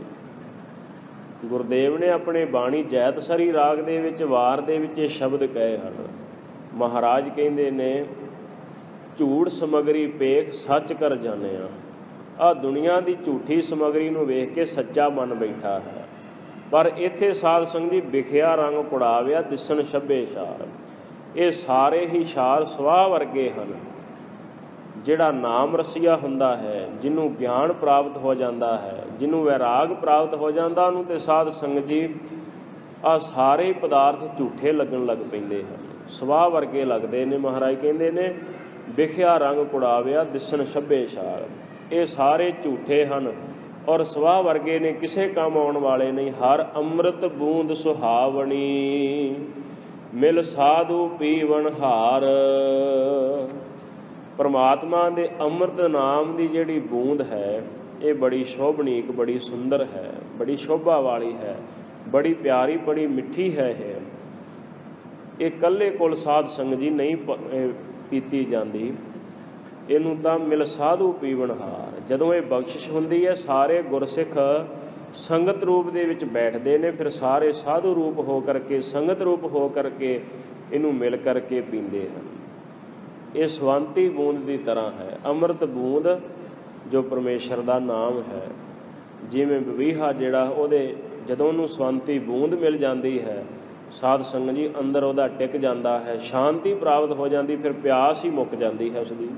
ਗੁਰਦੇਵ ਨੇ ਆਪਣੇ ਬਾਣੀ ਜੈਤਸਰੀ ਰਾਗ ਦੇ ਵਿੱਚ ਵਾਰ ਦੇ ਵਿੱਚ ਇਹ ਸ਼ਬਦ ਕਹੇ ਹਨ। ਮਹਾਰਾਜ ਕਹਿੰਦੇ ਨੇ, ਝੂਠ ਸਮਗਰੀ ਪੇਖ ਸੱਚ ਕਰ ਜਾਣਿਆ। ਆਹ ਦੁਨੀਆ ਦੀ ਝੂਠੀ ਸਮਗਰੀ ਨੂੰ ਵੇਖ ਕੇ ਸੱਚਾ ਮਨ ਬੈਠਾ ਹੈ। ਪਰ ਇੱਥੇ ਸਾਧ ਸੰਗਤ ਜੀ ਵਿਖਿਆ ਰੰਗ ਕੁੜਾਵਿਆ ਦਿਸਣ ਛੱਬੇ ਛਾਰ, ਇਹ ਸਾਰੇ ਹੀ ਛਾਰ ਸਵਾਹ ਵਰਗੇ ਹਨ। ਜਿਹੜਾ ਨਾਮ ਰਸੀਆ ਹੁੰਦਾ ਹੈ, ਜਿਹਨੂੰ ਗਿਆਨ ਪ੍ਰਾਪਤ ਹੋ ਜਾਂਦਾ ਹੈ, ਜਿਹਨੂੰ ਵੈਰਾਗ ਪ੍ਰਾਪਤ ਹੋ ਜਾਂਦਾ, ਉਹਨੂੰ ਤੇ ਸਾਧ ਸੰਗਤ ਜੀ ਆਹ ਸਾਰੇ ਪਦਾਰਥ ਝੂਠੇ ਲੱਗਣ ਲੱਗ ਪੈਂਦੇ ਹਨ, ਸਵਾਹ ਵਰਗੇ ਲੱਗਦੇ ਨੇ। ਮਹਾਰਾਜ ਕਹਿੰਦੇ ਨੇ, ਵਿਖਿਆ ਰੰਗ ਕੁੜਾਵਿਆ ਦਿਸਣ ਛੱਬੇ ਛਾਰ, ਇਹ ਸਾਰੇ ਝੂਠੇ ਹਨ ਔਰ ਸਵਾਹ ਵਰਗੇ ਨੇ, ਕਿਸੇ ਕੰਮ ਆਉਣ ਵਾਲੇ ਨਹੀਂ। ਹਰ ਅੰਮ੍ਰਿਤ ਬੂੰਦ ਸੁਹਾਵਣੀ, ਮਿਲ ਸਾਧੂ ਪੀਵਨ ਹਾਰ। ਪਰਮਾਤਮਾ ਦੇ ਅੰਮ੍ਰਿਤ ਨਾਮ ਦੀ ਜਿਹੜੀ ਬੂੰਦ ਹੈ, ਇਹ ਬੜੀ ਸ਼ੋਭਨੀਕ, ਬੜੀ ਸੁੰਦਰ ਹੈ, ਬੜੀ ਸ਼ੋਭਾ ਵਾਲੀ ਹੈ, ਬੜੀ ਪਿਆਰੀ, ਬੜੀ ਮਿੱਠੀ ਹੈ। ਇਹ ਇਕੱਲੇ ਕੋਲ ਸਾਧ ਸੰਗਤ ਜੀ ਨਹੀਂ ਪੀਤੀ ਜਾਂਦੀ, ਇਹਨੂੰ ਤਾਂ ਮਿਲ ਸਾਧੂ ਪੀਵਨ ਹਾਰ। ਜਦੋਂ ਇਹ ਬਖਸ਼ਿਸ਼ ਹੁੰਦੀ ਹੈ, ਸਾਰੇ ਗੁਰਸਿੱਖ ਸੰਗਤ ਰੂਪ ਦੇ ਵਿੱਚ ਬੈਠਦੇ ਨੇ, ਫਿਰ ਸਾਰੇ ਸਾਧੂ ਰੂਪ ਹੋ ਕਰਕੇ, ਸੰਗਤ ਰੂਪ ਹੋ ਕਰਕੇ ਇਹਨੂੰ ਮਿਲ ਕਰਕੇ ਪੀਂਦੇ ਹਨ। ਇਹ ਸਵੰਤੀ ਬੂੰਦ ਦੀ ਤਰ੍ਹਾਂ ਹੈ, ਅੰਮ੍ਰਿਤ ਬੂੰਦ ਜੋ ਪਰਮੇਸ਼ਰ ਦਾ ਨਾਮ ਹੈ। ਜਿਵੇਂ ਬਵੀਹਾ ਜਿਹੜਾ ਉਹਦੇ ਜਦੋਂ ਉਹਨੂੰ ਸਵੰਤੀ ਬੂੰਦ ਮਿਲ ਜਾਂਦੀ ਹੈ, ਸਾਧ ਸੰਗਤ ਜੀ ਅੰਦਰ ਉਹਦਾ ਟਿਕ ਜਾਂਦਾ ਹੈ, ਸ਼ਾਂਤੀ ਪ੍ਰਾਪਤ ਹੋ ਜਾਂਦੀ, ਫਿਰ ਪਿਆਸ ਹੀ ਮੁੱਕ ਜਾਂਦੀ ਹੈ ਉਸਦੀ।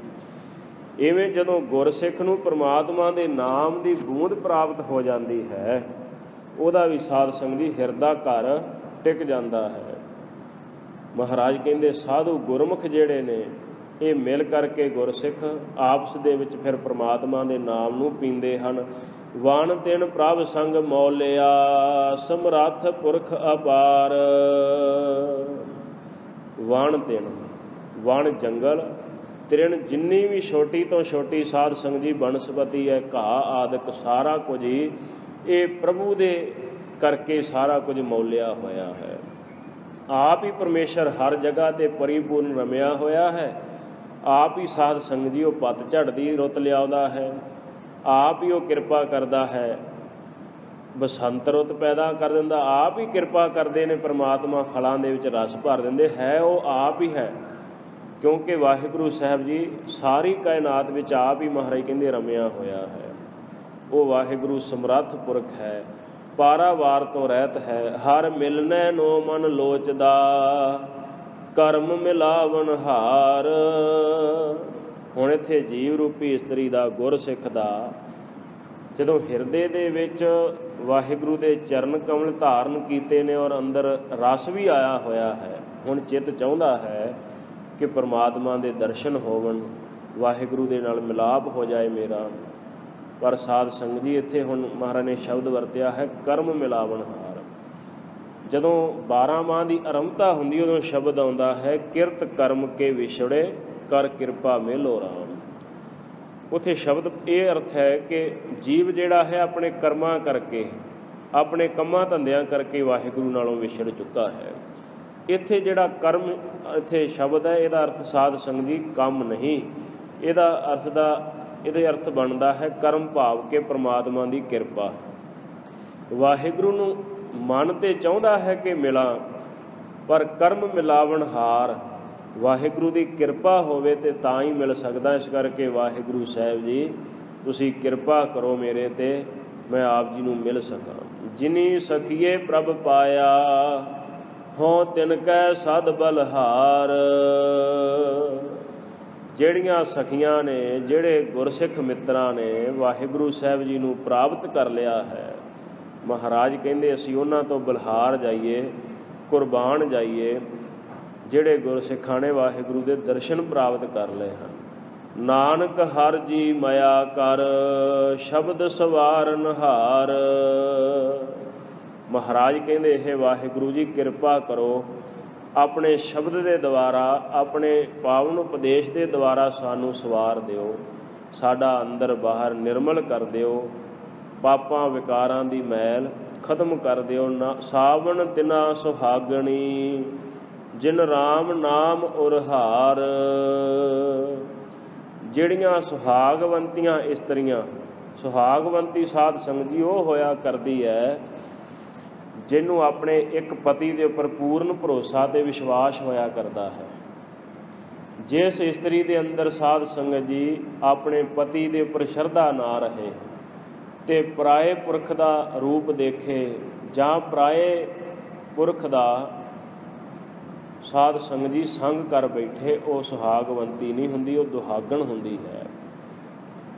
ਇਵੇਂ ਜਦੋਂ ਗੁਰਸਿੱਖ ਨੂੰ ਪਰਮਾਤਮਾ ਦੇ ਨਾਮ ਦੀ ਬੂੰਦ ਪ੍ਰਾਪਤ ਹੋ ਜਾਂਦੀ ਹੈ, ਉਹਦਾ ਵੀ ਸਾਧ ਸੰਗਤ ਜੀ ਹਿਰਦਾ ਘਰ ਟਿਕ ਜਾਂਦਾ ਹੈ। ਮਹਾਰਾਜ ਕਹਿੰਦੇ, ਸਾਧੂ ਗੁਰਮੁਖ ਜਿਹੜੇ ਨੇ, ਇਹ ਮਿਲ ਕਰਕੇ ਗੁਰਸਿੱਖ ਆਪਸ ਦੇ ਵਿੱਚ ਫਿਰ ਪਰਮਾਤਮਾ ਦੇ ਨਾਮ ਨੂੰ ਪੀਂਦੇ ਹਨ। ਵਣ ਤਿਨ ਪ੍ਰਭ ਸੰਗ ਮੌਲਿਆ, ਸਮਰੱਥ ਪੁਰਖ ਅਪਾਰ। ਵਣ ਤਿਨ, ਵਣ ਜੰਗਲ, ਤ੍ਰਿਣ ਜਿੰਨੀ ਵੀ ਛੋਟੀ ਤੋਂ ਛੋਟੀ ਸਾਧ ਸੰਗਤ ਜੀ ਬਨਸਪਤੀ ਹੈ, ਘਾਹ ਆਦਿਕ ਸਾਰਾ ਕੁਝ ਹੀ ਇਹ ਪ੍ਰਭੂ ਦੇ ਕਰਕੇ ਸਾਰਾ ਕੁਝ ਮੌਲਿਆ ਹੋਇਆ ਹੈ। ਆਪ ਹੀ ਪਰਮੇਸ਼ਰ ਹਰ ਜਗ੍ਹਾ 'ਤੇ ਪਰਿਪੂਰਨ ਰਮਿਆ ਹੋਇਆ ਹੈ। ਆਪ ਹੀ ਸਾਧ ਸੰਗਤ ਜੀ ਉਹ ਪੱਤਝੜ ਦੀ ਰੁੱਤ ਲਿਆਉਂਦਾ ਹੈ, ਆਪ ਹੀ ਉਹ ਕਿਰਪਾ ਕਰਦਾ ਹੈ, ਬਸੰਤ ਰੁੱਤ ਪੈਦਾ ਕਰ ਦਿੰਦਾ, ਆਪ ਹੀ ਕਿਰਪਾ ਕਰਦੇ ਨੇ ਪਰਮਾਤਮਾ, ਫਲਾਂ ਦੇ ਵਿੱਚ ਰਸ ਭਰ ਦਿੰਦੇ। ਹੈ ਉਹ ਆਪ ਹੀ ਹੈ, ਕਿਉਂਕਿ ਵਾਹਿਗੁਰੂ ਸਾਹਿਬ ਜੀ ਸਾਰੀ ਕਾਇਨਾਤ ਵਿੱਚ ਆਪ ਹੀ ਮਹਾਰਾਜ ਕਹਿੰਦੇ ਰਮਿਆ ਹੋਇਆ ਹੈ। ਉਹ ਵਾਹਿਗੁਰੂ ਸਮਰੱਥ ਪੁਰਖ ਹੈ, ਪਾਰਾਵਾਰ ਤੋਂ ਰਹਿਤ ਹੈ। ਹਰ ਮਿਲਨੈ ਨੋ ਮਨ ਲੋਚਦਾ, ਕਰਮ ਮਿਲਾਵਨ ਹਾਰ। ਹੁਣ ਇੱਥੇ ਜੀਵ ਰੂਪੀ ਇਸਤਰੀ ਦਾ, ਗੁਰਸਿੱਖ ਦਾ, ਜਦੋਂ ਹਿਰਦੇ ਦੇ ਵਿੱਚ ਵਾਹਿਗੁਰੂ ਦੇ ਚਰਨ ਕਮਲ ਧਾਰਨ ਕੀਤੇ ਨੇ ਔਰ ਅੰਦਰ ਰਸ ਵੀ ਆਇਆ ਹੋਇਆ ਹੈ, ਹੁਣ ਚਿੱਤ ਚਾਹੁੰਦਾ ਹੈ ਕਿ ਪਰਮਾਤਮਾ ਦੇ ਦਰਸ਼ਨ ਹੋਵਣ, ਵਾਹਿਗੁਰੂ ਦੇ ਨਾਲ ਮਿਲਾਪ ਹੋ ਜਾਏ ਮੇਰਾ। ਪਰ ਸਾਧ ਸੰਗਤ ਜੀ ਇੱਥੇ ਹੁਣ ਮਹਾਰਾਜ ਨੇ ਸ਼ਬਦ ਵਰਤਿਆ ਹੈ, ਕਰਮ ਮਿਲਾਵਨ ਹਾਰ। ਜਦੋਂ 12 ਮਾਹ ਦੀ ਆਰੰਭਤਾ ਹੁੰਦੀ, ਉਦੋਂ ਸ਼ਬਦ ਆਉਂਦਾ ਹੈ, ਕਿਰਤ ਕਰਮ ਕੇ ਵਿਛੜੇ, ਕਰ ਕਿਰਪਾ ਮੇਲੋ ਰਾਮ। ਉੱਥੇ ਸ਼ਬਦ ਇਹ ਅਰਥ ਹੈ ਕਿ ਜੀਵ ਜਿਹੜਾ ਹੈ ਆਪਣੇ ਕਰਮਾਂ ਕਰਕੇ, ਆਪਣੇ ਕੰਮਾਂ ਧੰਦਿਆਂ ਕਰਕੇ ਵਾਹਿਗੁਰੂ ਨਾਲੋਂ ਵਿਛੜ ਚੁੱਕਾ ਹੈ। ਇੱਥੇ ਜਿਹੜਾ ਕਰਮ ਇੱਥੇ ਸ਼ਬਦ ਹੈ, ਇਹਦਾ ਅਰਥ ਸਾਧ ਸੰਗਤ ਜੀ ਕੰਮ ਨਹੀਂ, ਇਹਦੇ ਅਰਥ ਬਣਦਾ ਹੈ ਕਰਮ ਭਾਵ ਕੇ ਪਰਮਾਤਮਾ ਦੀ ਕਿਰਪਾ। ਵਾਹਿਗੁਰੂ ਨੂੰ ਮਨ ਤੇ ਚਾਹੁੰਦਾ ਹੈ ਕਿ ਮਿਲਾਂ, ਪਰ ਕਰਮ ਮਿਲਾਵਣ ਹਾਰ, ਵਾਹਿਗੁਰੂ ਦੀ ਕਿਰਪਾ ਹੋਵੇ ਤੇ ਤਾਂ ਹੀ ਮਿਲ ਸਕਦਾ। ਇਸ ਕਰਕੇ ਵਾਹਿਗੁਰੂ ਸਾਹਿਬ ਜੀ ਤੁਸੀਂ ਕਿਰਪਾ ਕਰੋ ਮੇਰੇ ਤੇ, ਮੈਂ ਆਪ ਜੀ ਨੂੰ ਮਿਲ ਸਕਾਂ। ਜਿਨੀ ਸਖੀਏ ਪ੍ਰਭ ਪਾਇਆ, ਹੋਂ ਤਿਨ ਕੈ ਸਦ ਬਲਹਾਰ। ਜਿਹੜੀਆਂ ਸਖੀਆਂ ਨੇ, ਜਿਹੜੇ ਗੁਰਸਿੱਖ ਮਿੱਤਰਾਂ ਨੇ ਵਾਹਿਗੁਰੂ ਸਾਹਿਬ ਜੀ ਨੂੰ ਪ੍ਰਾਪਤ ਕਰ ਲਿਆ ਹੈ, ਮਹਾਰਾਜ ਕਹਿੰਦੇ ਅਸੀਂ ਉਹਨਾਂ ਤੋਂ ਬਲਹਾਰ ਜਾਈਏ, ਕੁਰਬਾਨ ਜਾਈਏ। ਜਿਹੜੇ ਗੁਰਸਿੱਖਾਂ ਨੇ ਵਾਹਿਗੁਰੂ ਦੇ ਦਰਸ਼ਨ ਪ੍ਰਾਪਤ ਕਰ ਲਏ ਹਨ। ਨਾਨਕ ਹਰ ਜੀ ਮਾਇਆ ਕਰ, ਸ਼ਬਦ ਸਵਾਰਨ ਹਾਰ। ਮਹਾਰਾਜ ਕਹਿੰਦੇ ਇਹ ਵਾਹਿਗੁਰੂ ਜੀ ਕਿਰਪਾ ਕਰੋ, ਆਪਣੇ ਸ਼ਬਦ ਦੇ ਦੁਆਰਾ, ਆਪਣੇ ਪਾਵਨ ਉਪਦੇਸ਼ ਦੇ ਦੁਆਰਾ ਸਾਨੂੰ ਸਵਾਰ ਦਿਓ। ਸਾਡਾ ਅੰਦਰ ਬਾਹਰ ਨਿਰਮਲ ਕਰ ਦਿਓ। ਪਾਪਾਂ ਵਿਕਾਰਾਂ ਦੀ ਮੈਲ ਖਤਮ ਕਰ ਦਿਓ। ਨਾ ਸਾਵਣ ਤਿਨਾ ਸੁਹਾਗਣੀ, ਜਿਨ ਰਾਮ ਨਾਮ ਉਰਹਾਰ। ਜਿਹੜੀਆਂ ਸੁਹਾਗਵੰਤੀਆਂ ਇਸਤਰੀਆਂ, ਸੁਹਾਗਵੰਤੀ ਸਾਧ ਸੰਗਤ ਜੀ ਉਹ ਹੋਇਆ ਕਰਦੀ ਹੈ ਜਿਹਨੂੰ ਆਪਣੇ ਇੱਕ ਪਤੀ ਦੇ ਉੱਪਰ ਪੂਰਨ ਭਰੋਸਾ ਤੇ ਵਿਸ਼ਵਾਸ ਹੋਇਆ ਕਰਦਾ ਹੈ। ਜਿਸ ਇਸਤਰੀ ਦੇ ਅੰਦਰ ਸਾਧ ਸੰਗਤ ਜੀ ਆਪਣੇ ਪਤੀ ਦੇ ਉੱਪਰ ਸ਼ਰਧਾ ਨਾ ਰਹੇ ਤੇ ਪਰਾਏ ਪੁਰਖ ਦਾ ਰੂਪ ਦੇਖੇ ਜਾਂ ਪਰਾਏ ਪੁਰਖ ਦਾ ਸਾਧ ਸੰਗਤ ਜੀ ਸੰਗ ਕਰ ਬੈਠੇ, ਉਹ ਸੁਹਾਗਵੰਤੀ ਨਹੀਂ ਹੁੰਦੀ, ਉਹ ਦੁਹਾਗਣ ਹੁੰਦੀ ਹੈ।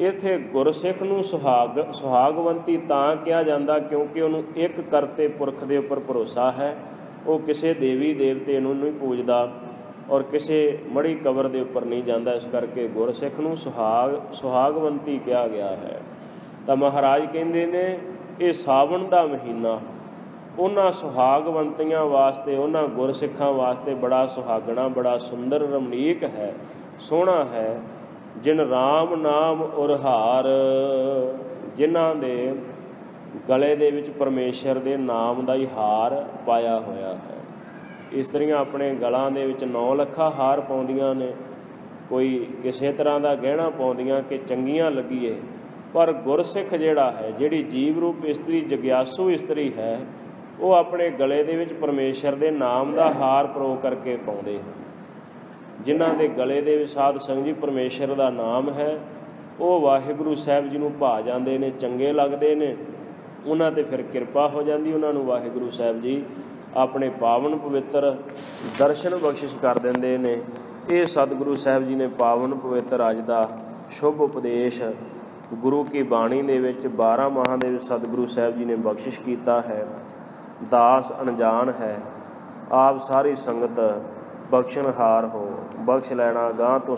ਇੱਥੇ ਗੁਰਸਿੱਖ ਨੂੰ ਸੁਹਾਗਵੰਤੀ ਤਾਂ ਕਿਹਾ ਜਾਂਦਾ ਕਿਉਂਕਿ ਉਹਨੂੰ ਇੱਕ ਕਰਤੇ ਪੁਰਖ ਦੇ ਉੱਪਰ ਭਰੋਸਾ ਹੈ। ਉਹ ਕਿਸੇ ਦੇਵੀ ਦੇਵਤੇ ਨੂੰ ਨਹੀਂ ਪੂਜਦਾ ਔਰ ਕਿਸੇ ਮੜੀ ਕਬਰ ਦੇ ਉੱਪਰ ਨਹੀਂ ਜਾਂਦਾ। ਇਸ ਕਰਕੇ ਗੁਰਸਿੱਖ ਨੂੰ ਸੁਹਾਗਵੰਤੀ ਕਿਹਾ ਗਿਆ ਹੈ। ਤਾਂ ਮਹਾਰਾਜ ਕਹਿੰਦੇ ਨੇ ਇਹ ਸਾਵਣ ਦਾ ਮਹੀਨਾ ਉਹਨਾਂ ਸੁਹਾਗਵੰਤੀਆਂ ਵਾਸਤੇ, ਉਹਨਾਂ ਗੁਰਸਿੱਖਾਂ ਵਾਸਤੇ ਬੜਾ ਸੁਹਾਗਣਾ, ਬੜਾ ਸੁੰਦਰ ਰਮਣੀਕ ਹੈ, ਸੋਹਣਾ ਹੈ। ਜਿਨ ਰਾਮ ਨਾਮ ਉਰਹਾਰ, ਜਿਨ੍ਹਾਂ ਦੇ ਗਲੇ ਦੇ ਵਿੱਚ ਪਰਮੇਸ਼ਰ ਦੇ ਨਾਮ ਦਾ ਹੀ ਹਾਰ ਪਾਇਆ ਹੋਇਆ ਹੈ। ਇਸਤਰੀਆਂ ਆਪਣੇ ਗਲਾਂ ਦੇ ਵਿੱਚ 9 ਲੱਖਾਂ ਹਾਰ ਪਾਉਂਦੀਆਂ ਨੇ, ਕੋਈ ਕਿਸੇ ਤਰ੍ਹਾਂ ਦਾ ਗਹਿਣਾ ਪਾਉਂਦੀਆਂ ਕਿ ਚੰਗੀਆਂ ਲੱਗੀਏ। ਪਰ ਗੁਰਸਿੱਖ ਜਿਹੜਾ ਹੈ, ਜਿਹੜੀ ਜੀਵ ਰੂਪ ਇਸਤਰੀ ਜਗਿਆਸੂ ਇਸਤਰੀ ਹੈ, ਉਹ ਆਪਣੇ ਗਲੇ ਦੇ ਵਿੱਚ ਪਰਮੇਸ਼ਰ ਦੇ ਨਾਮ ਦਾ ਹਾਰ ਪਰੋ ਕਰਕੇ ਪਾਉਂਦੇ ਹਨ। ਜਿਨ੍ਹਾਂ ਦੇ ਗਲੇ ਦੇ ਵਿੱਚ ਸਾਧ ਸੰਗਤ ਜੀ ਪਰਮੇਸ਼ਰ ਦਾ ਨਾਮ ਹੈ, ਉਹ ਵਾਹਿਗੁਰੂ ਸਾਹਿਬ ਜੀ ਨੂੰ ਭਾ ਜਾਂਦੇ ਨੇ, ਚੰਗੇ ਲੱਗਦੇ ਨੇ, ਉਹਨਾਂ 'ਤੇ ਫਿਰ ਕਿਰਪਾ ਹੋ ਜਾਂਦੀ। ਉਹਨਾਂ ਨੂੰ ਵਾਹਿਗੁਰੂ ਸਾਹਿਬ ਜੀ ਆਪਣੇ ਪਾਵਨ ਪਵਿੱਤਰ ਦਰਸ਼ਨ ਬਖਸ਼ਿਸ਼ ਕਰ ਦਿੰਦੇ ਨੇ। ਇਹ ਸਤਿਗੁਰੂ ਸਾਹਿਬ ਜੀ ਨੇ ਪਾਵਨ ਪਵਿੱਤਰ ਅੱਜ ਦਾ ਸ਼ੁਭ ਉਪਦੇਸ਼ ਗੁਰੂ ਕੀ ਬਾਣੀ ਦੇ ਵਿੱਚ 12 ਮਾਹਾਂ ਦੇ ਵਿੱਚ ਸਤਿਗੁਰੂ ਸਾਹਿਬ ਜੀ ਨੇ ਬਖਸ਼ਿਸ਼ ਕੀਤਾ ਹੈ। ਦਾਸ ਅਣਜਾਣ ਹੈ, ਆਪ ਸਾਰੀ ਸੰਗਤ ਬਖਸ਼ਣਹਾਰ ਹੋ। ਬਖਸ਼ ਲੈਣਾ ਗਾਂ ਤੋਂ